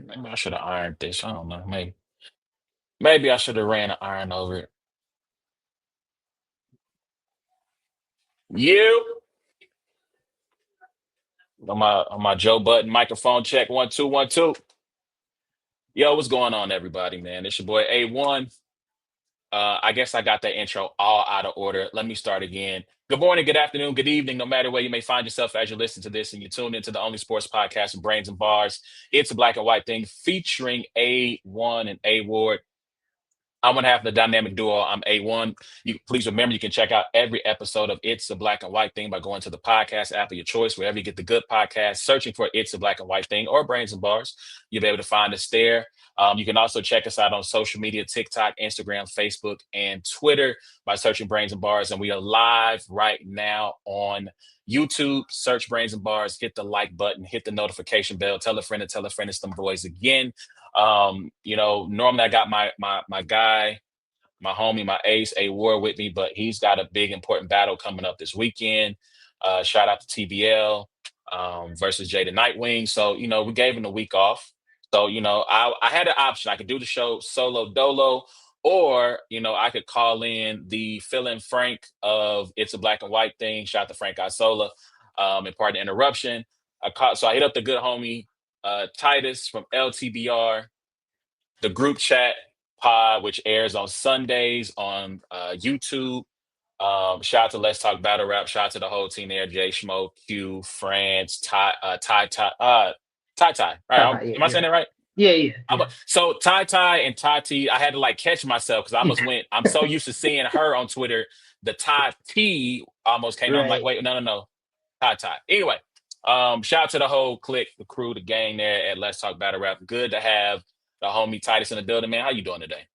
Maybe I should have ironed this. I don't know. Maybe I should have ran an iron over it. You on my Joe Button microphone check 1 2 1 2. Yo, what's going on, everybody? Man, it's your boy A1. I guess I got that intro all out of order. Let me start again. Good morning, good afternoon, good evening, no matter where you may find yourself as you listen to this and you tune into the only sports podcast with brains and bars. It's a black and white thing featuring A1 and A Ward. I'm one half of the dynamic duo. I'm A1. You please remember you can check out every episode of It's a Black and White Thing by going to the podcast app of your choice, wherever you get the good podcast, searching for It's a Black and White Thing or Brains and Bars. You'll be able to find us there. You can also check us out on social media, TikTok, Instagram, Facebook, and Twitter by searching Brains and Bars. And we are live right now on YouTube. Search Brains and Bars, hit the like button, hit the notification bell, tell a friend to tell a friend it's them boys again. Normally I got my guy, my homie, my ace, A War with me, but he's got a big important battle coming up this weekend. Shout out to TBL versus Jada Nightwing. So, we gave him a week off. So, I had an option. I could do the show solo dolo, or, I could call in the fill-in Frank of It's a Black and White Thing. Shout out to Frank Isola, and pardon the interruption. So I hit up the good homie Titus from LTBR, the group chat pod, which airs on Sundays on YouTube. Shout out to Let's Talk Battle Rap. Shout out to the whole team there: Jay Schmo, Q, France, Ty. All right, Yeah, am I saying that right? yeah. So Ty and Tati, I had to like catch myself because I almost went. I'm so used to seeing her on Twitter. The Ty almost came out. I'm like, Right. wait, no, Ty. Anyway, shout out to the whole clique, the crew, the gang there at Let's Talk Battle Rap. Good to have the homie Titus in the building, man. How you doing today?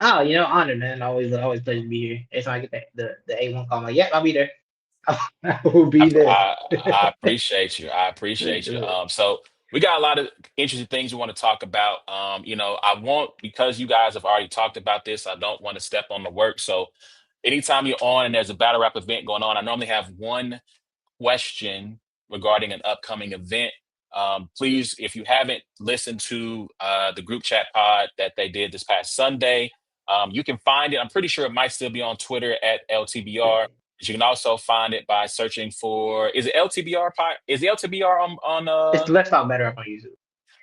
Oh, honored, man. Always pleasure to be here. Every time I get the A1 call, I'm like, yep, I'll be there. I will I, be there. I appreciate you. I appreciate you. So we got a lot of interesting things we want to talk about. I won't because you guys have already talked about this. I don't want to step on the work. So anytime you're on and there's a battle rap event going on, I normally have one question regarding an upcoming event. Please, if you haven't listened to the group chat pod that they did this past Sunday, you can find it. I'm pretty sure it might still be on Twitter at LTBR. You can also find it by searching for, is it LTBR pod? Is the LTBR on It's Let's Talk Better up on YouTube.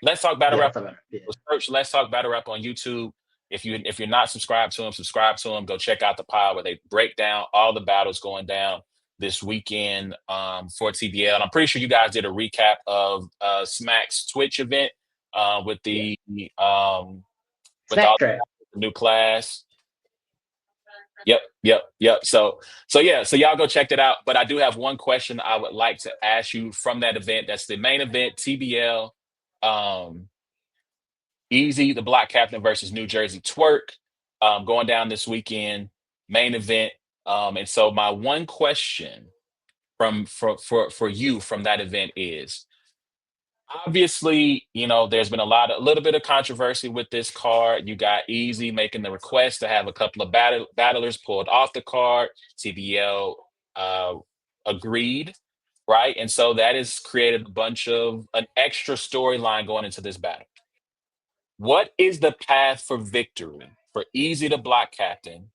Let's Talk Battle Yeah, Rap? Let's Talk Better. Yeah. Search Let's Talk Battle Rap on YouTube. If you're not subscribed to them, subscribe to them. Go check out the pod where they break down all the battles going down this weekend for TBL. And I'm pretty sure you guys did a recap of Smack's Twitch event with the with all Snack Trap. the new class. Yep. So yeah, so y'all go check that out. But I do have one question I would like to ask you from that event. That's the main event, TBL. Eazy, the Black Captain versus New Jersey Twork, going down this weekend, main event. And so my one question for you from that event is obviously, there's been a little bit of controversy with this card. You got Eazy making the request to have a couple of battlers pulled off the card. TBL uh, agreed, right? And so that has created a bunch of an extra storyline going into this battle. What is the path for victory for Eazy the Block Captain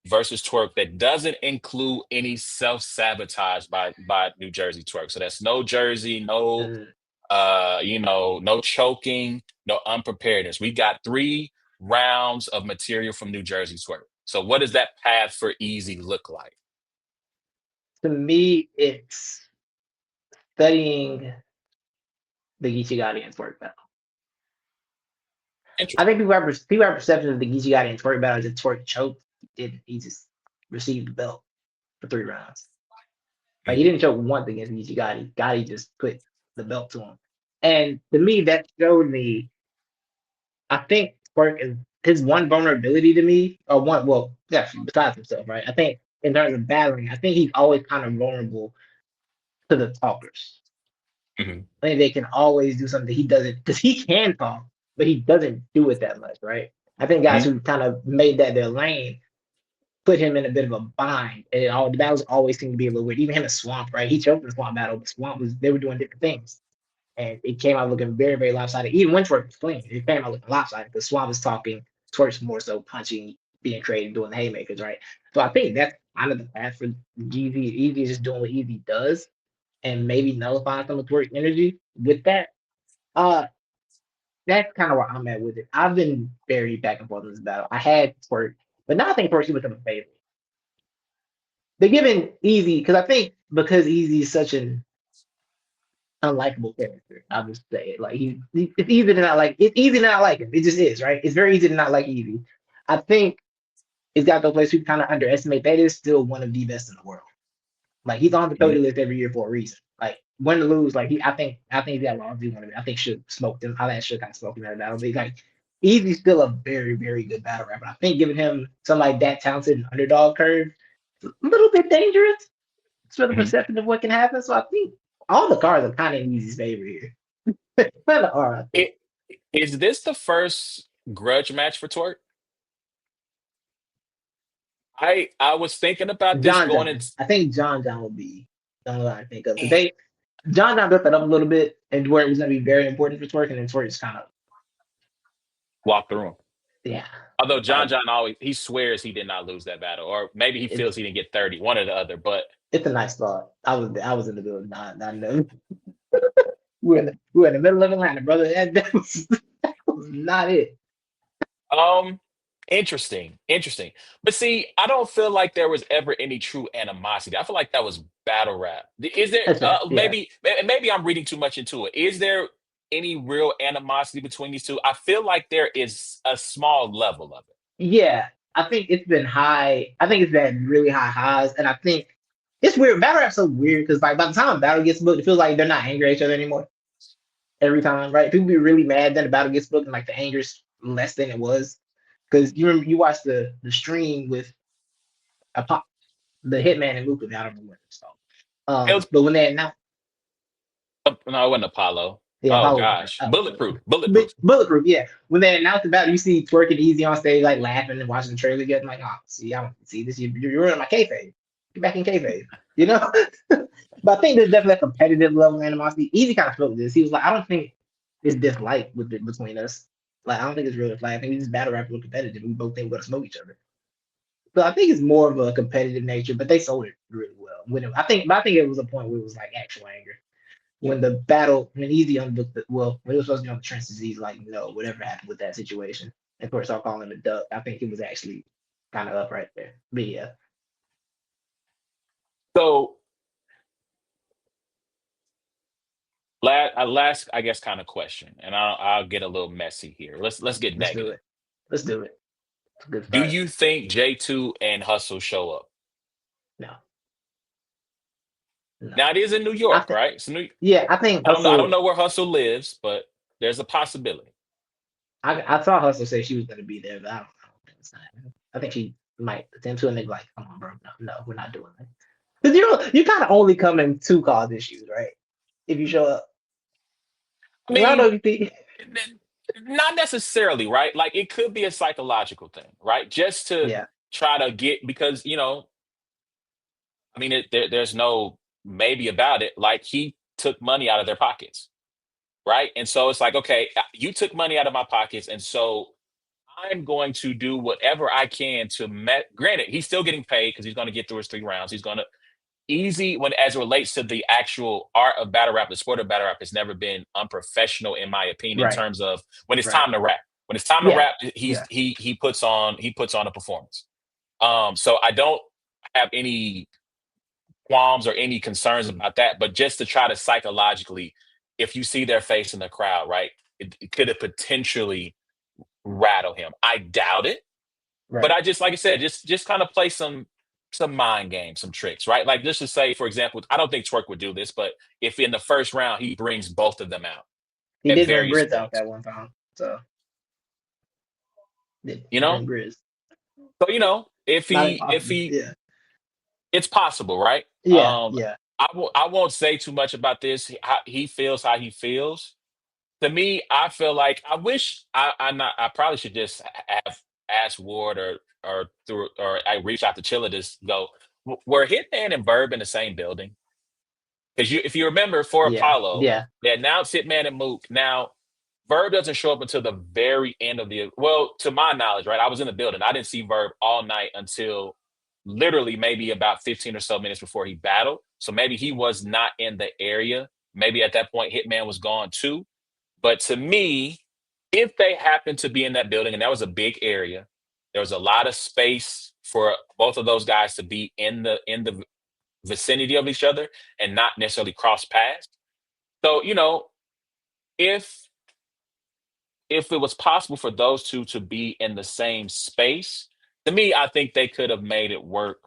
versus Twork that doesn't include any self-sabotage by New Jersey Twork? So that's no Jersey, no no choking, no unpreparedness. We got 3 rounds of material from New Jersey Twork. So what does that path for Eazy look like? To me, it's studying the Geechee Gotti and Twork battle. I think people have perception of the Geechee Gotti and Twork battle that Twork choked. He just received the belt for 3 rounds. Like he didn't choke once against Geechee Gotti. Gotti just put the belt to him. And to me, that showed me, I think Twork is his one vulnerability to me, or one, well, yeah, besides himself, right? I think in terms of battling, I think he's always kind of vulnerable to the talkers. Mm-hmm. I think they can always do something he doesn't, because he can talk, but he doesn't do it that much, right? I think guys who kind of made that their lane put him in a bit of a bind, and the battles always seem to be a little weird. Even him and Swamp, right? He choked in the Swamp battle, but Swamp they were doing different things. and it came out looking very, very lopsided. Even when Twerk was clean, it came out looking lopsided. But Swab is talking, Twerk's more so punching, being creative, doing the haymakers, right? So I think that's kind of the path for Eazy. Eazy is just doing what Eazy does, and maybe nullifying some of Twerk's energy with that. Uh, that's kind of where I'm at with it. I've been very back and forth in this battle. I had Twerk, but now I think Twerk should become a favorite. They're giving Easy because I think because Easy is such an unlikable character. I'll just say it. Like it's easy to not like. It's easy to not like him. It just is, right? It's very easy to not like Easy. I think it's got those places people kind of underestimate. That is still one of the best in the world. Like he's on the Mhm. 30 list every year for a reason. Like win or lose, like I think he's got long view one of it. I think should smoked him. I think should kind of smoked him at a battle. But like Easy's still a very, very good battle rapper. I think giving him somebody that talented and underdog curve, it's a little bit dangerous for the Mhm. perception of what can happen. So I think all the cards are kind of in Easy's favor here. Kind of are, I think. It, is this the first grudge match for Twerk? I was thinking about this John going John. into I think John John will be the only one I think of. Because they John John built that up a little bit and where it was gonna be very important for Twerk, and then Twerk just kind of walk the room. yeah. Although John Like John always he swears he did not lose that battle, or maybe he it's feels he didn't get 30, one or the other. But it's a nice thought. I was in the building, not know. We were in the middle of Atlanta, brother. That was not it. um, interesting. But see, I don't feel like there was ever any true animosity. I feel like that was battle rap. Is there? That's fair. Yeah. Maybe I'm reading too much into it. Is there any real animosity between these two? I feel like there is a small level of it. Yeah. I think it's been high. I think it's been really high highs. And I think it's weird. Battle rap's so weird because like by the time a battle gets booked, it feels like they're not angry at each other anymore. Every time, right? People be really mad then the battle gets booked and like the anger's less than it was. Because you remember you watched the stream with a pop the Hitman and Luca. I don't remember what it's called. It was But when they announced no, it wasn't Apollo. yeah, Oh Apollo gosh, bulletproof, but bulletproof. Bulletproof, yeah. When they announced about it, you see Twerk and Easy on stage like laughing and watching the trailer together. I'm like, oh, see, I don't see this. You're ruining my kayfabe. Get back in kayfabe. You know? But I think there's definitely a competitive level of animosity. Easy kind of spoke this. He was like, I don't think it's dislike between us. Like, I don't think it's real dislike. I think we just battle rap. We're competitive. We both think we're gonna smoke each other. So I think it's more of a competitive nature, but they sold it really well. I think it was a point where it was like actual anger. When the battle, when Easy unbooked when it was supposed to be on the trenches, he's like, no, whatever happened with that situation. And of course, I'll call him a duck. I think he was actually kind of up right there. But yeah, So last I guess kind of question, and I'll get a little messy here. Let's get let's do negative. it. Let's do it. It's a good Do start. you think J2 and Hustle show up? No, no. Now it is in New I York, think, right? So New, yeah, I think I don't Hustle. know where Hustle lives, but there's a possibility. I saw Hustle say she was going to be there, but I don't think it's not happening. I think she might attempt to, and they're like, come on, bro, no, we're not doing that. Because you kind of only come in to cause issues, right? If you show up, I I don't know mean, if you think, n- not necessarily, right? Like it could be a psychological thing, right? Just to yeah, try to get because I mean, there's no maybe about it. Like he took money out of their pockets, right? And so it's like, okay, you took money out of my pockets, and so I'm going to do whatever I can to met. Granted, he's still getting paid because he's going to get through his 3 rounds. He's going to easy when as it relates to the actual art of battle rap, the sport of battle rap has never been unprofessional, in my opinion, in right, terms of when it's right, time to rap. When it's time to yeah, rap, yeah, he puts on a performance. So I don't have any qualms or any concerns about that, but just to try to psychologically, if you see their face in the crowd, right, it could have potentially rattle him. I doubt it, but right. I just like I said, just kind of play some mind games, some tricks, right? Like let's just say, for example, I don't think Twerk would do this, but if in the first round he brings both of them out He at did bring various Grizz out points, that one time, so did you know? bring Grizz. So if Not if impossible. he Yeah, it's possible, right? yeah, yeah. I won't say too much about this. He feels how he feels. To me, I feel like I wish I probably should just have asked Ward or through or I reach out to Chilla to go. Were Hitman and Verb in the same building? Because if you remember for Yeah, Apollo, yeah. they announced Hitman and Mook. Now, Verb doesn't show up until the very end of the, well, to my knowledge, right? I was in the building. I didn't see Verb all night until literally maybe about 15 or so minutes before he battled. So maybe he was not in the area. Maybe at that point, Hitman was gone too. But to me, if they happened to be in that building, and that was a big area, there was a lot of space for both of those guys to be in the vicinity of each other and not necessarily cross paths. So, if if it was possible for those two to be in the same space, to me, I think they could have made it work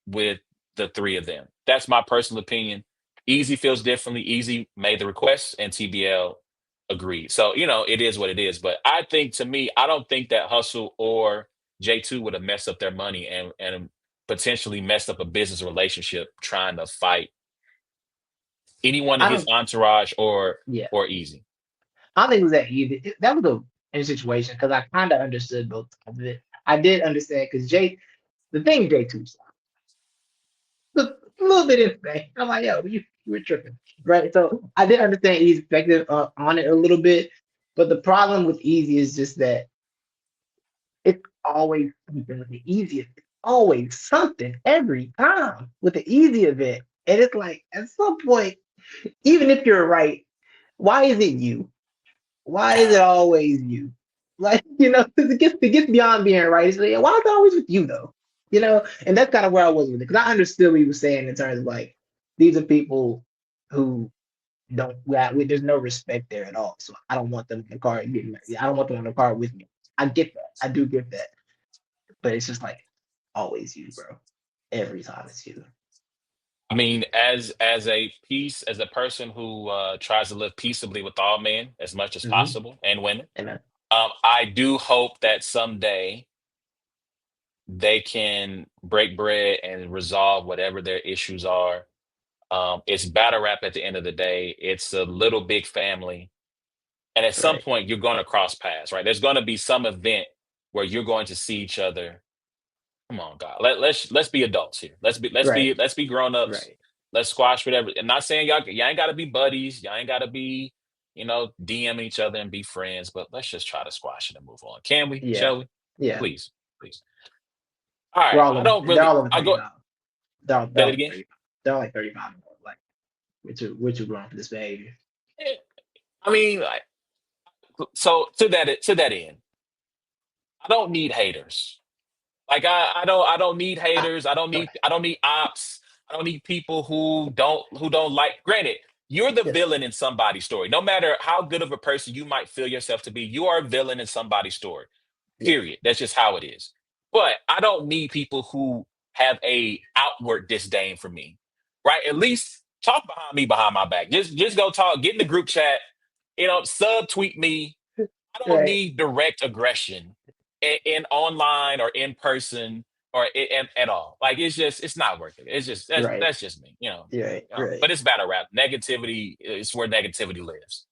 with the three of them. That's my personal opinion. Easy feels differently. Easy made the request, and TBL agreed. So, it is what it is. But I think, to me, I don't think that Hustle or J2 would have messed up their money and potentially messed up a business relationship trying to fight anyone in I his don't. entourage or Yeah, or Easy. I don't think it was that easy. That was a situation because I kind of understood both sides of it. I did understand because the thing J2 a little bit insane. I'm like, yo, you were tripping, right? So I did understand he's effective on it a little bit, but the problem with Easy is just that it's always something with the easiest. It's always something every time with the easy event, and it's like at some point, even if you're right, why is it you? Why is it always you? Like, 'cause it gets beyond being right. It's like, why is it always with you though? And that's kind of where I was with it. Because I understood what he was saying in terms of like, these are people who don't, there's no respect there at all. So I don't want them in the car I don't want them in the car with me. I get that. I do get that. But it's just like, always you, bro. Every time it's you. I mean, as a person who tries to live peaceably with all men as much as Mm-hmm. possible and women, And I do hope that someday they can break bread and resolve whatever their issues are. It's battle rap at the end of the day. It's a little big family, and at some right. point you're going to cross paths, right? There's going to be some event where you're going to see each other. Come on, God. Let's be adults here. Right. Let's be grown ups. Right. Let's squash whatever. And not saying y'all ain't got to be buddies. Y'all ain't got to be DMing each other and be friends. But let's just try to squash it and move on. Can we? Yeah. Shall we? Yeah. Please, please. All We're right. all I over don't they're really. all over I go 35. They're say it all like again. 35. They're all like 35. Like we're too grown for this behavior. Eh, I mean, so to that end, I don't need haters. Like I don't need I, haters. I don't need ops. I don't need people who don't like. Granted, you're the yes. villain in somebody's story. No matter how good of a person you might feel yourself to be, you are a villain in somebody's story. Yes. Period. That's just how it is. But I don't need people who have a outward disdain for me. Right? At least talk behind me behind my back. Just go talk, get in the group chat, subtweet me. I don't Right. need direct aggression in online or in person or at all. Like it's not worth it. It's just that's Right. that's just me. Right. Right. But it's battle rap. Negativity is where negativity lives.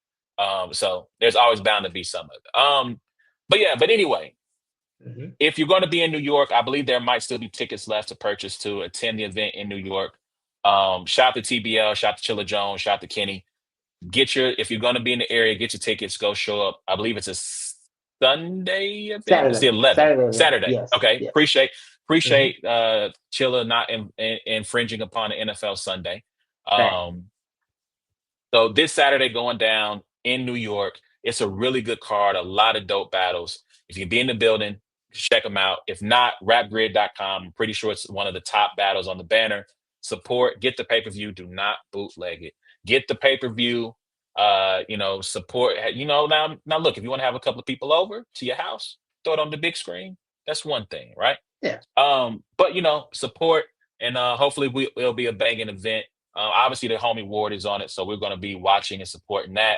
So there's always bound to be some of it. But yeah. But anyway, Hmm. if you're going to be in New York, I believe there might still be tickets left to purchase to attend the event in New York. Shout out to TBL, shout out to Chilla Jones, shout out to Kenny. If you're going to be in the area, get your tickets, go show up. I believe it's a Sunday event. It's the Saturday. 11th, Saturday event. Saturday. Yes. Okay. Yes. Hmm. Appreciate Chilla not infringing upon the NFL Sunday. Fact. Um, so this Saturday going down in New York, it's a really good card, a lot of dope battles. If you be in the building, check them out. If not, rapgrid.com. I'm pretty sure it's one of the top battles on the banner. Support, get the pay-per-view. Do not bootleg it. Get the pay-per-view. Support. Now look, if you want to have a couple of people over to your house, throw it on the big screen. That's one thing, right? Yeah. But support and hopefully it'll be a banging event. Obviously, the homie Ward is on it, so we're going to be watching and supporting that.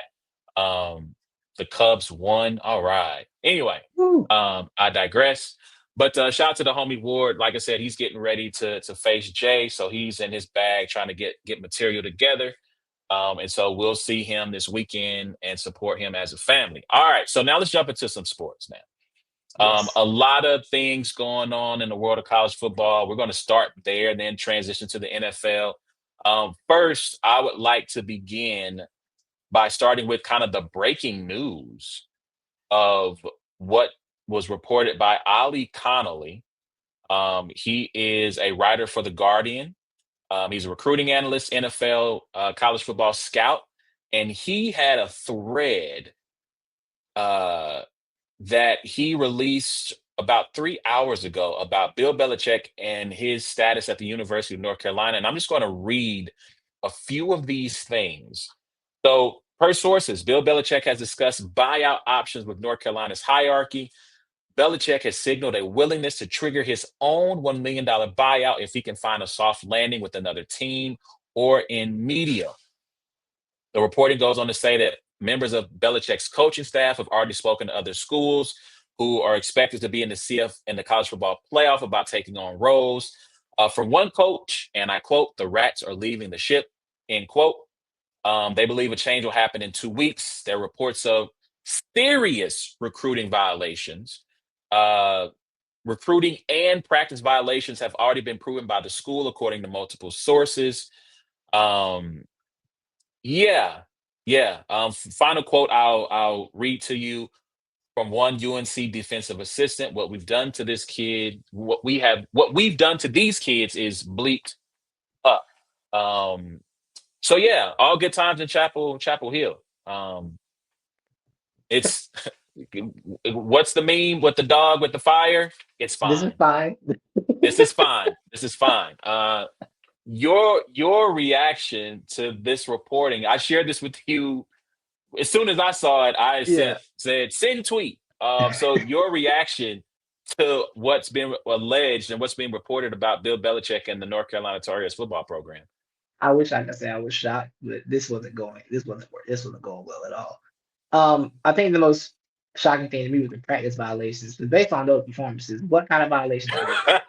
Um, the Cubs won. All right. Anyway, Woo. I digress. But shout out to the homie Ward. Like I said, he's getting ready to face Jay, so he's in his bag trying to get material together. And so we'll see him this weekend and support him as a family. All right. So now let's jump into some sports now. Yes. A lot of things going on in the world of college football. We're going to start there and then transition to the NFL. First, I would like to begin by starting with kind of the breaking news of what was reported by Ali Connolly. He is a writer for The Guardian. He's a recruiting analyst, NFL, college football scout, and he had a thread uh, that he released about 3 hours ago about Bill Belichick and his status at the University of North Carolina. And I'm just going to read a few of these things. So, per sources, Bill Belichick has discussed buyout options with North Carolina's hierarchy. Belichick has signaled a willingness to trigger his own $1 million buyout if he can find a soft landing with another team or in media. The reporting goes on to say that members of Belichick's coaching staff have already spoken to other schools who are expected to be in the CF and the college football playoff about taking on roles. From one coach, and I quote, "The rats are leaving the ship," end quote. They believe a change will happen in 2 weeks. There are reports of serious recruiting violations. Uh, Recruiting and practice violations have already been proven by the school, according to multiple sources. Um, yeah, yeah. Final quote I'll read to you from one UNC defensive assistant. What we've done to this kid, what we've done to these kids is bleeped up. Um, so yeah, all good times in Chapel Hill. It's what's the meme with the dog with the fire? It's This is fine. fine. This is fine. This is fine. Your reaction to this reporting, I shared this with you as soon as I saw it. I Yeah. said send tweet. So your reaction to what's been alleged and what's being reported about Bill Belichick and the North Carolina Tar Heels football program. I wish I could say I was shocked, but this wasn't going. This wasn't going well at all. I think the most shocking thing to me was the practice violations. Because based on those performances, what kind of violations are those?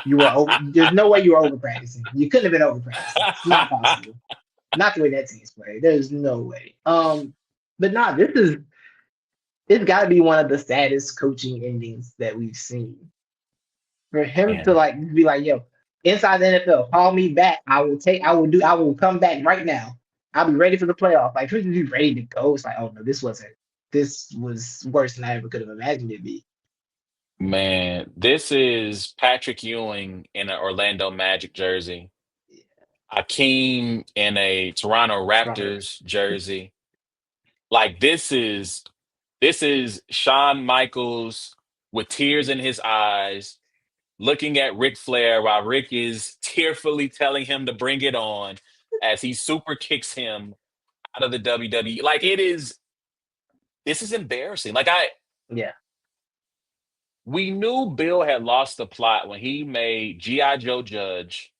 You were over. There's no way you were over practicing. You couldn't have been over practicing. It's not possible. Not the way that team's played. There's no way. But nah, it's got to be one of the saddest coaching endings that we've seen. For him to Man, like be like, yo, inside the NFL, call me back. I will come back right now. I'll be ready for the playoff. Like, who's be ready to go? It's like, oh no, this was worse than I ever could have imagined it be. man, this is Patrick Ewing in an Orlando Magic jersey. Akeem in a Toronto Toronto. Raptors jersey. Like this is Shawn Michaels with tears in his eyes, looking at Ric Flair while Rick is tearfully telling him to bring it on as he super kicks him out of the WWE. Like this is embarrassing. Yeah, We knew Bill had lost the plot when he made G.I. Joe Judge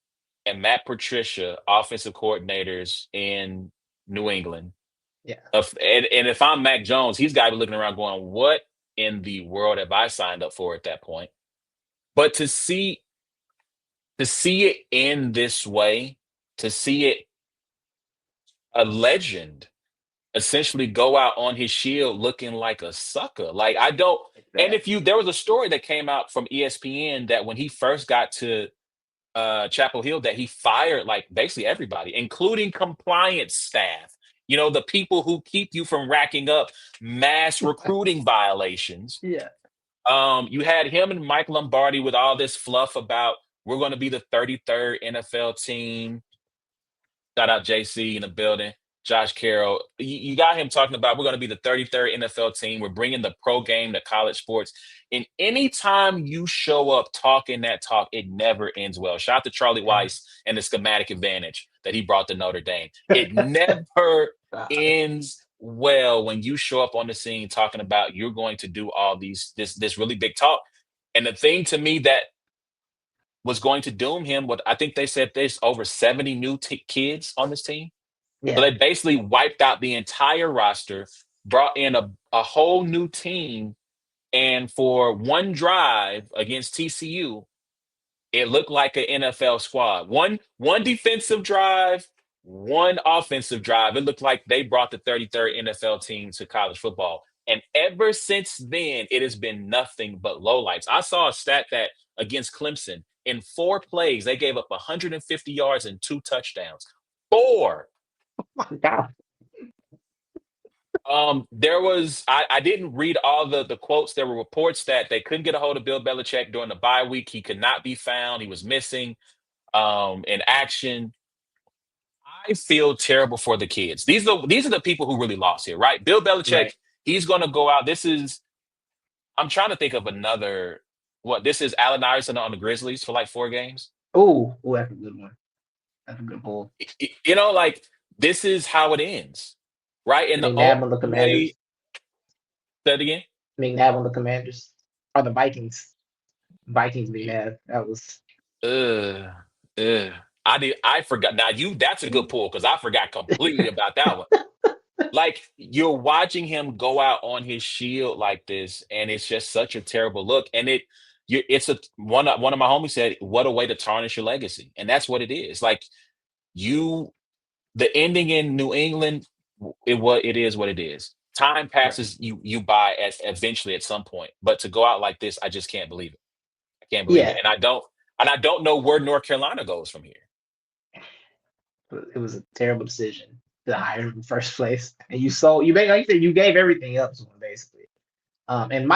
and Matt Patricia offensive coordinators in New England. yeah, And if I'm Mac Jones, he's got to be looking around going, what in the world have I signed up for at that point? But to see it in this way, to see it a legend essentially go out on his shield looking like a sucker. Like I don't it's and bad. if you there was a story that came out from ESPN that when he first got to Chapel Hill that he fired like basically everybody, including compliance staff. You know, the people who keep you from racking up mass recruiting violations. Yeah, You had him and Mike Lombardi with all this fluff about we're going to be the 33rd NFL team. Shout out JC in the building. Josh Carroll. You got him talking about we're going to be the 33rd NFL team. We're bringing the pro game to college sports. And anytime you show up talking that talk, it never ends well. Shout out to Charlie never. Weiss and the schematic advantage that he brought to Notre Dame. It never ends well when you show up on the scene talking about you're going to do all this really big talk. And the thing to me that was going to doom him, what I think they said there's over 70 new kids on this team. So Yeah, they basically wiped out the entire roster, brought in a whole new team, and for one drive against TCU, it looked like an NFL squad. One defensive drive, one offensive drive. It looked like they brought the 33rd NFL team to college football. And ever since then, it has been nothing but lowlights. I saw a stat that against Clemson, In 4 plays, they gave up 150 yards and 2 touchdowns. Four. Oh my God. There was I didn't read all the quotes. There were reports that they couldn't get a hold of Bill Belichick during the bye week. He could not be found. He was missing in action. I feel terrible for the kids. These are the people who really lost here, right? Bill Belichick, Right. he's gonna go out. I'm trying to think of another this is Allen Iverson on the Grizzlies for like 4 games. Oh, that's a good one. That's a good pull. Like this is how it ends, right? And the only McNabb on the way, Commanders. say it again. McNabb on the Commanders. Or the Vikings. Vikings McNabb. That was Ugh, ugh. I forgot. Now that's a good pull because I forgot completely about that one. Like you're watching him go out on his shield like this, and it's just such a terrible look. And it's a one of my homies said, "What a way to tarnish your legacy," and that's what it is. Like you, the ending in New England, it is what it is. Time right. passes you by eventually at some point, but to go out like this, I just can't believe it. I can't believe it, Yeah. and I don't know where North Carolina goes from here. But it was a terrible decision to hire him in the first place. And you made like you said, you gave everything up to him basically. And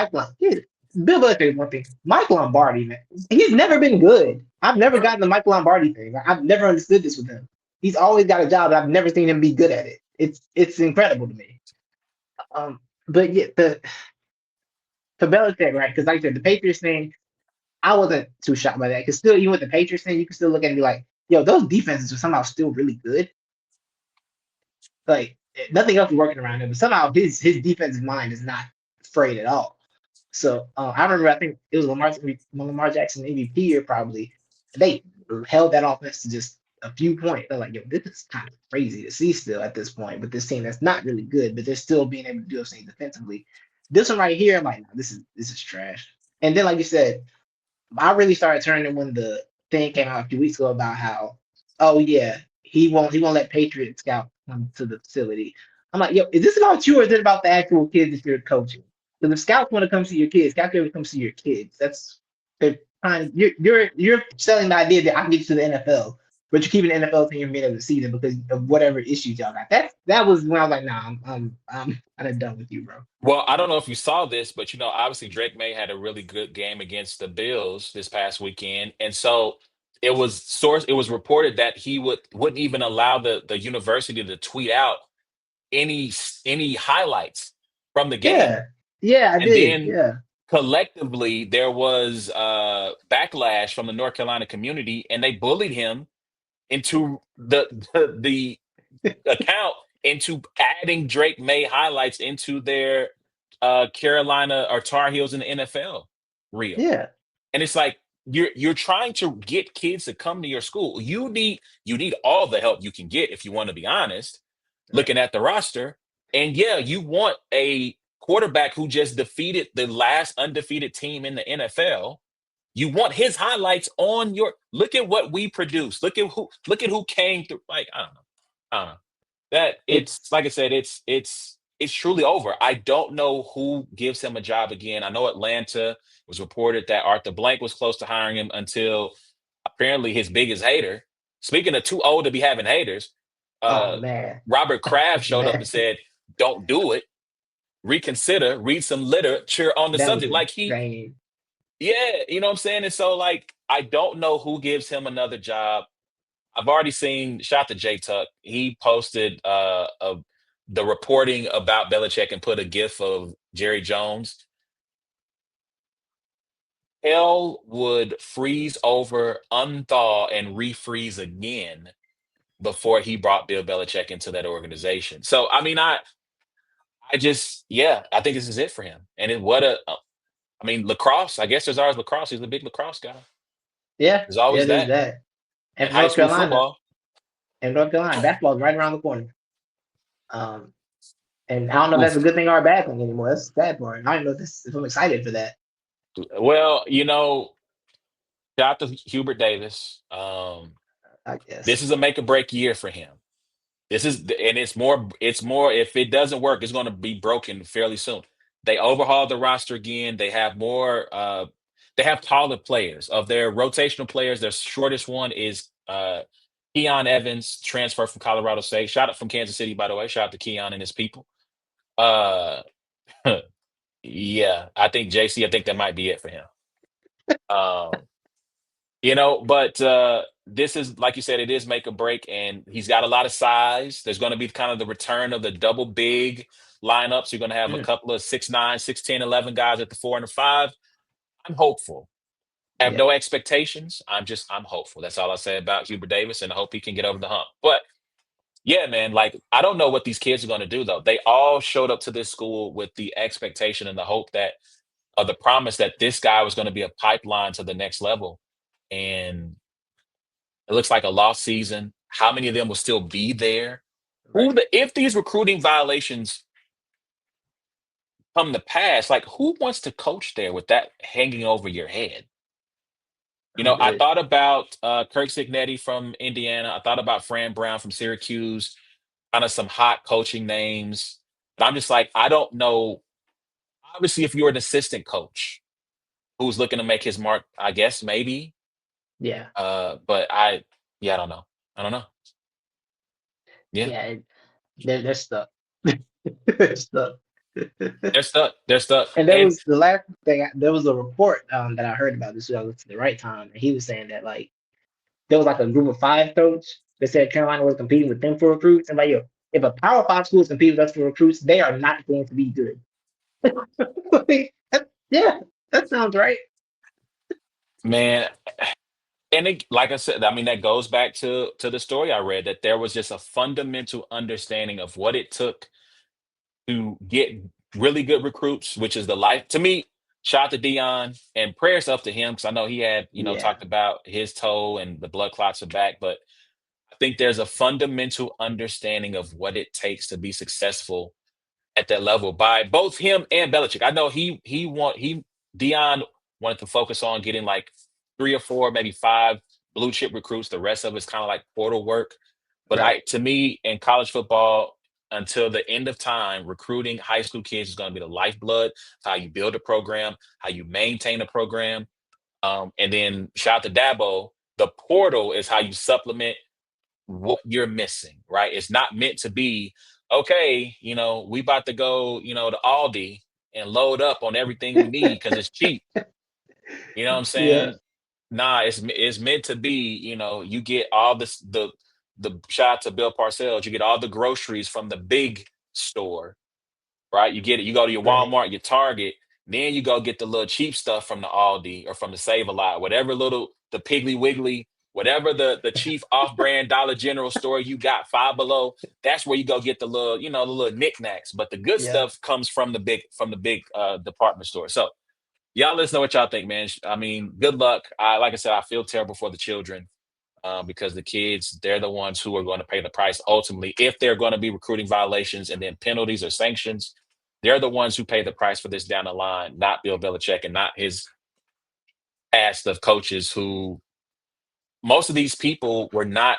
Bill Belichick is one thing. Mike Lombardi, man, he's never been good. I've never gotten the Mike Lombardi thing. I've never understood this with him. He's always got a job, but I've never seen him be good at it. It's incredible to me. Um, but yeah, the for Belichick, right? Because like I said, the Patriots thing, I wasn't too shocked by that. Because still, even with the Patriots thing, you can still look at it and be like, yo, those defenses are somehow still really good. Like nothing else is working around him, but somehow his defensive mind is not afraid at all. So I remember, I think it was Lamar Jackson MVP year probably. They held that offense to just a few points. They're like, yo, this is kind of crazy to see still at this point with this team that's not really good, but they're still being able to do those things defensively. This one right here, I'm like, no, this is trash. And then, like you said, I really started turning when the thing came out a few weeks ago about how, oh yeah, he won't let Patriot scout come to the facility. I'm like, yo, is this about you or is it about the actual kids that you're coaching? Because if scouts want to come see your kids, scouts want to come see your kids. That's they're trying. You're selling the idea that I can get you to the NFL, but you're keeping the NFL team from being able to see them because of whatever issues y'all got. That was when I was like, nah, I'm done with you, bro. Well, I don't know if you saw this, but obviously Drake May had a really good game against the Bills this past weekend, and so it was reported that he wouldn't even allow the university to tweet out any highlights from the game, Yeah, yeah, I and did. then Yeah, collectively there was backlash from the North Carolina community, and they bullied him into the account into adding Drake May highlights into their Carolina or Tar Heels in the NFL reel. yeah, And it's like you're trying to get kids to come to your school. You need all the help you can get if you want to be honest, right. looking at the roster. And yeah, you want a quarterback who just defeated the last undefeated team in the NFL. You want his highlights on your look at what we produce. Look at who came through. Like, I don't know. I don't know. That It's it's like I said, it's truly over. I don't know who gives him a job again. I know Atlanta was reported that Arthur Blank was close to hiring him until apparently his biggest hater. Speaking of too old to be having haters, oh uh man, Robert Kraft showed up and man, said, "Don't do it. Reconsider. Read some literature on the that was subject." Like insane. yeah, you know what I'm saying. And so, like, I don't know who gives him another job. I've already seen shout to J Tuck. He posted the reporting about Belichick and put a gif of Jerry Jones. Hell would freeze over, unthaw, and refreeze again before he brought Bill Belichick into that organization. So I mean, I just yeah, I think this is it for him. And I mean lacrosse. I guess there's always lacrosse. He's a big lacrosse guy. Yeah, There's yeah, always there's that. that. And And for high North school Carolina, football. basketball's right around the corner. Um, and I don't know if that's a Oof. good thing or a bad thing anymore. That's the sad part. I don't know if I'm excited for that. Well, shout out to Hubert Davis. I This guess. is a make or break year for him. And it's more if it doesn't work, it's going to be broken fairly soon. They overhauled the roster again. They have more. they have taller players. Of their rotational players, their shortest one is Keon Evans, transfer from Colorado State. Shout out from Kansas City, by the way. Shout out to Keon and his people. Uh, yeah, I think JC. I think that might be it for him. Um, but this is like you said, it is make or break, and he's got a lot of size. There's going to be kind of the return of the double big lineups. You're going to have a Mm, couple of 6'9", 6'10", 11 guys at the 4 and the 5. I'm hopeful. I have yeah, no expectations. I'm hopeful. That's all I say about Hubert Davis, and I hope he can get over the hump. But yeah, man, like I don't know what these kids are going to do though. They all showed up to this school with the expectation and the hope that the promise that this guy was going to be a pipeline to the next level. And it looks like a lost season. How many of them will still be there? right. If these recruiting violations come to pass, like who wants to coach there with that hanging over your head? I'm I good. thought about Kirk Signetti from Indiana. I thought about Fran Brown from Syracuse, kind of some hot coaching names. But I'm just like, I don't know. Obviously, if you're an assistant coach who's looking to make his mark, I guess maybe. Yeah, But I don't know. I don't know. Yeah, yeah. They're stuck. They're stuck. they're stuck. They're stuck. And there And was the last thing. There was a report that I heard about this. I looked at the right time, and he was saying that like there was like a group of five coach that said Carolina was competing with them for recruits, and like yo, if a Power Five school is competing with us for recruits, they are not going to be good. Like, yeah, that sounds right. man, like I said, I mean that goes back to the story I read that there was just a fundamental understanding of what it took to get really good recruits, which is the life. To me, shout out to Dion and prayers up to him because I know he had, Yeah, talked about his toe and the blood clots are back. But I think there's a fundamental understanding of what it takes to be successful at that level by both him and Belichick. I know he Dion wanted to focus on getting like 3 or 4, maybe 5 blue chip recruits. The rest of it's kind of like portal work. But right, to me, in college football, until the end of time, recruiting high school kids is going to be the lifeblood. It's how you build a program, how you maintain a program. And then shout out to Dabo, the portal is how you supplement what you're missing, right? It's not meant to be, okay, we about to go, to Aldi and load up on everything we need because it's cheap. You know what I'm yeah, saying? Nah, it's meant to be, you get all this the shout out to Bill Parcells, you get all the groceries from the big store, right? You go to your right, Walmart, your Target, then you go get the little cheap stuff from the Aldi or from the Save a Lot, whatever little the Piggly Wiggly, whatever the chief off-brand Dollar General store you got, Five Below. That's where you go get the little, the little knickknacks. But the good yeah. stuff comes from the big department store. So y'all, let us know what y'all think, man. I mean, good luck. Like I said, I feel terrible for the children because the kids, they're the ones who are going to pay the price ultimately. If they're going to be recruiting violations and then penalties or sanctions, they're the ones who pay the price for this down the line, not Bill Belichick and not his cast of coaches who most of these people were not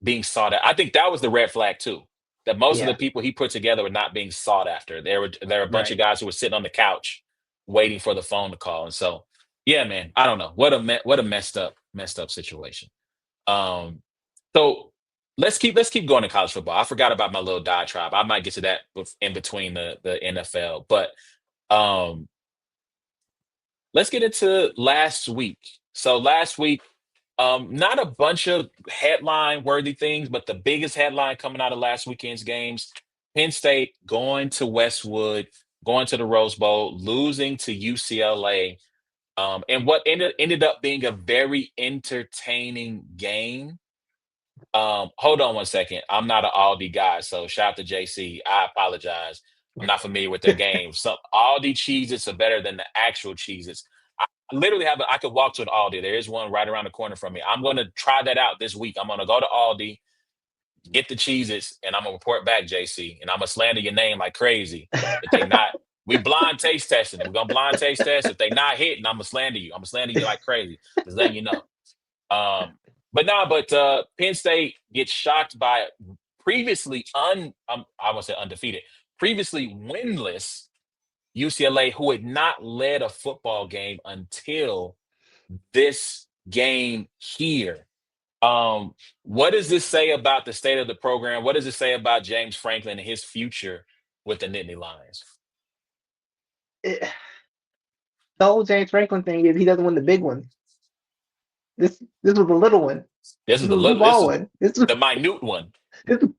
being sought out. I think that was the red flag too. That most of the Yeah, people he put together were not being sought after. There were a bunch of right. guys who were sitting on the couch waiting for the phone to call. And so, yeah, man, I don't know. What a messed up situation. Um, so let's keep going to college football. I forgot about my little diatribe. I might get to that in between the NFL, but um, let's get into last week. So last week, not a bunch of headline worthy things, but the biggest headline coming out of last weekend's games: Penn State going to Westwood, going to the Rose Bowl, losing to UCLA. And what ended up being a very entertaining game. Hold on one second. I'm not an Aldi guy, so shout out to JC. I apologize. I'm not familiar with their games. Some Aldi Cheez-Its are better than the actual Cheez-Its. I literally I could walk to an Aldi. There is one right around the corner from me. I'm gonna try that out this week. I'm gonna go to Aldi, get the Cheez-Its, and I'm gonna report back, JC. And I'm gonna slander your name like crazy. If they not, we blind taste testing it. We're gonna blind taste test. If they not hitting, I'm gonna slander you. I'm gonna slander you like crazy. Just letting you know. Um, but Penn State gets shocked by previously I won't say undefeated, previously winless UCLA, who had not led a football game until this game here. What does this say about the state of the program? What does it say about James Franklin and his future with the Nittany Lions? It, the whole James Franklin thing is he doesn't win the big one. This was a little one. This This is the was a little, this small is one. This was the minute one, this was,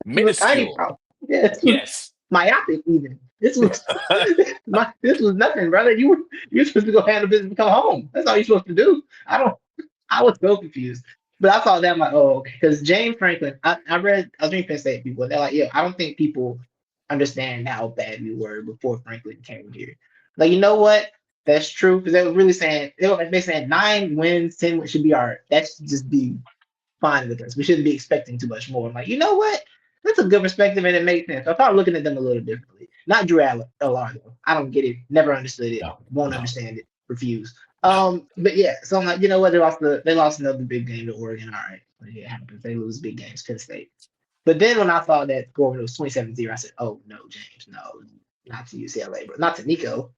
this was a tiny minuscule. problem. Yeah, this was Yes. myopic even. This was this was nothing, brother. You're supposed to go handle business and come home. That's all you're supposed to do. I was so confused. But I saw that I'm like, oh, okay. Because James Franklin, I was reading Penn State people, they're like, yeah, I don't think people understand how bad we were before Franklin came here. Like, you know what? That's true. Because they were really saying they saying 9 wins, 10 wins should be that should just be fine with us. We shouldn't be expecting too much more. I'm like, you know what? That's a good perspective and it makes sense. I started looking at them a little differently. Not Drew Allar though. I don't get it. Never understood it. No, Won't no, understand it. Refuse. no. But yeah, so I'm like, you know what? They lost another big game to Oregon. All right. But yeah, it happens. They lose big games, Penn State. But then when I saw that score when it was 27-0, I said, oh no, James, no, not to UCLA, bro. Not to Nico.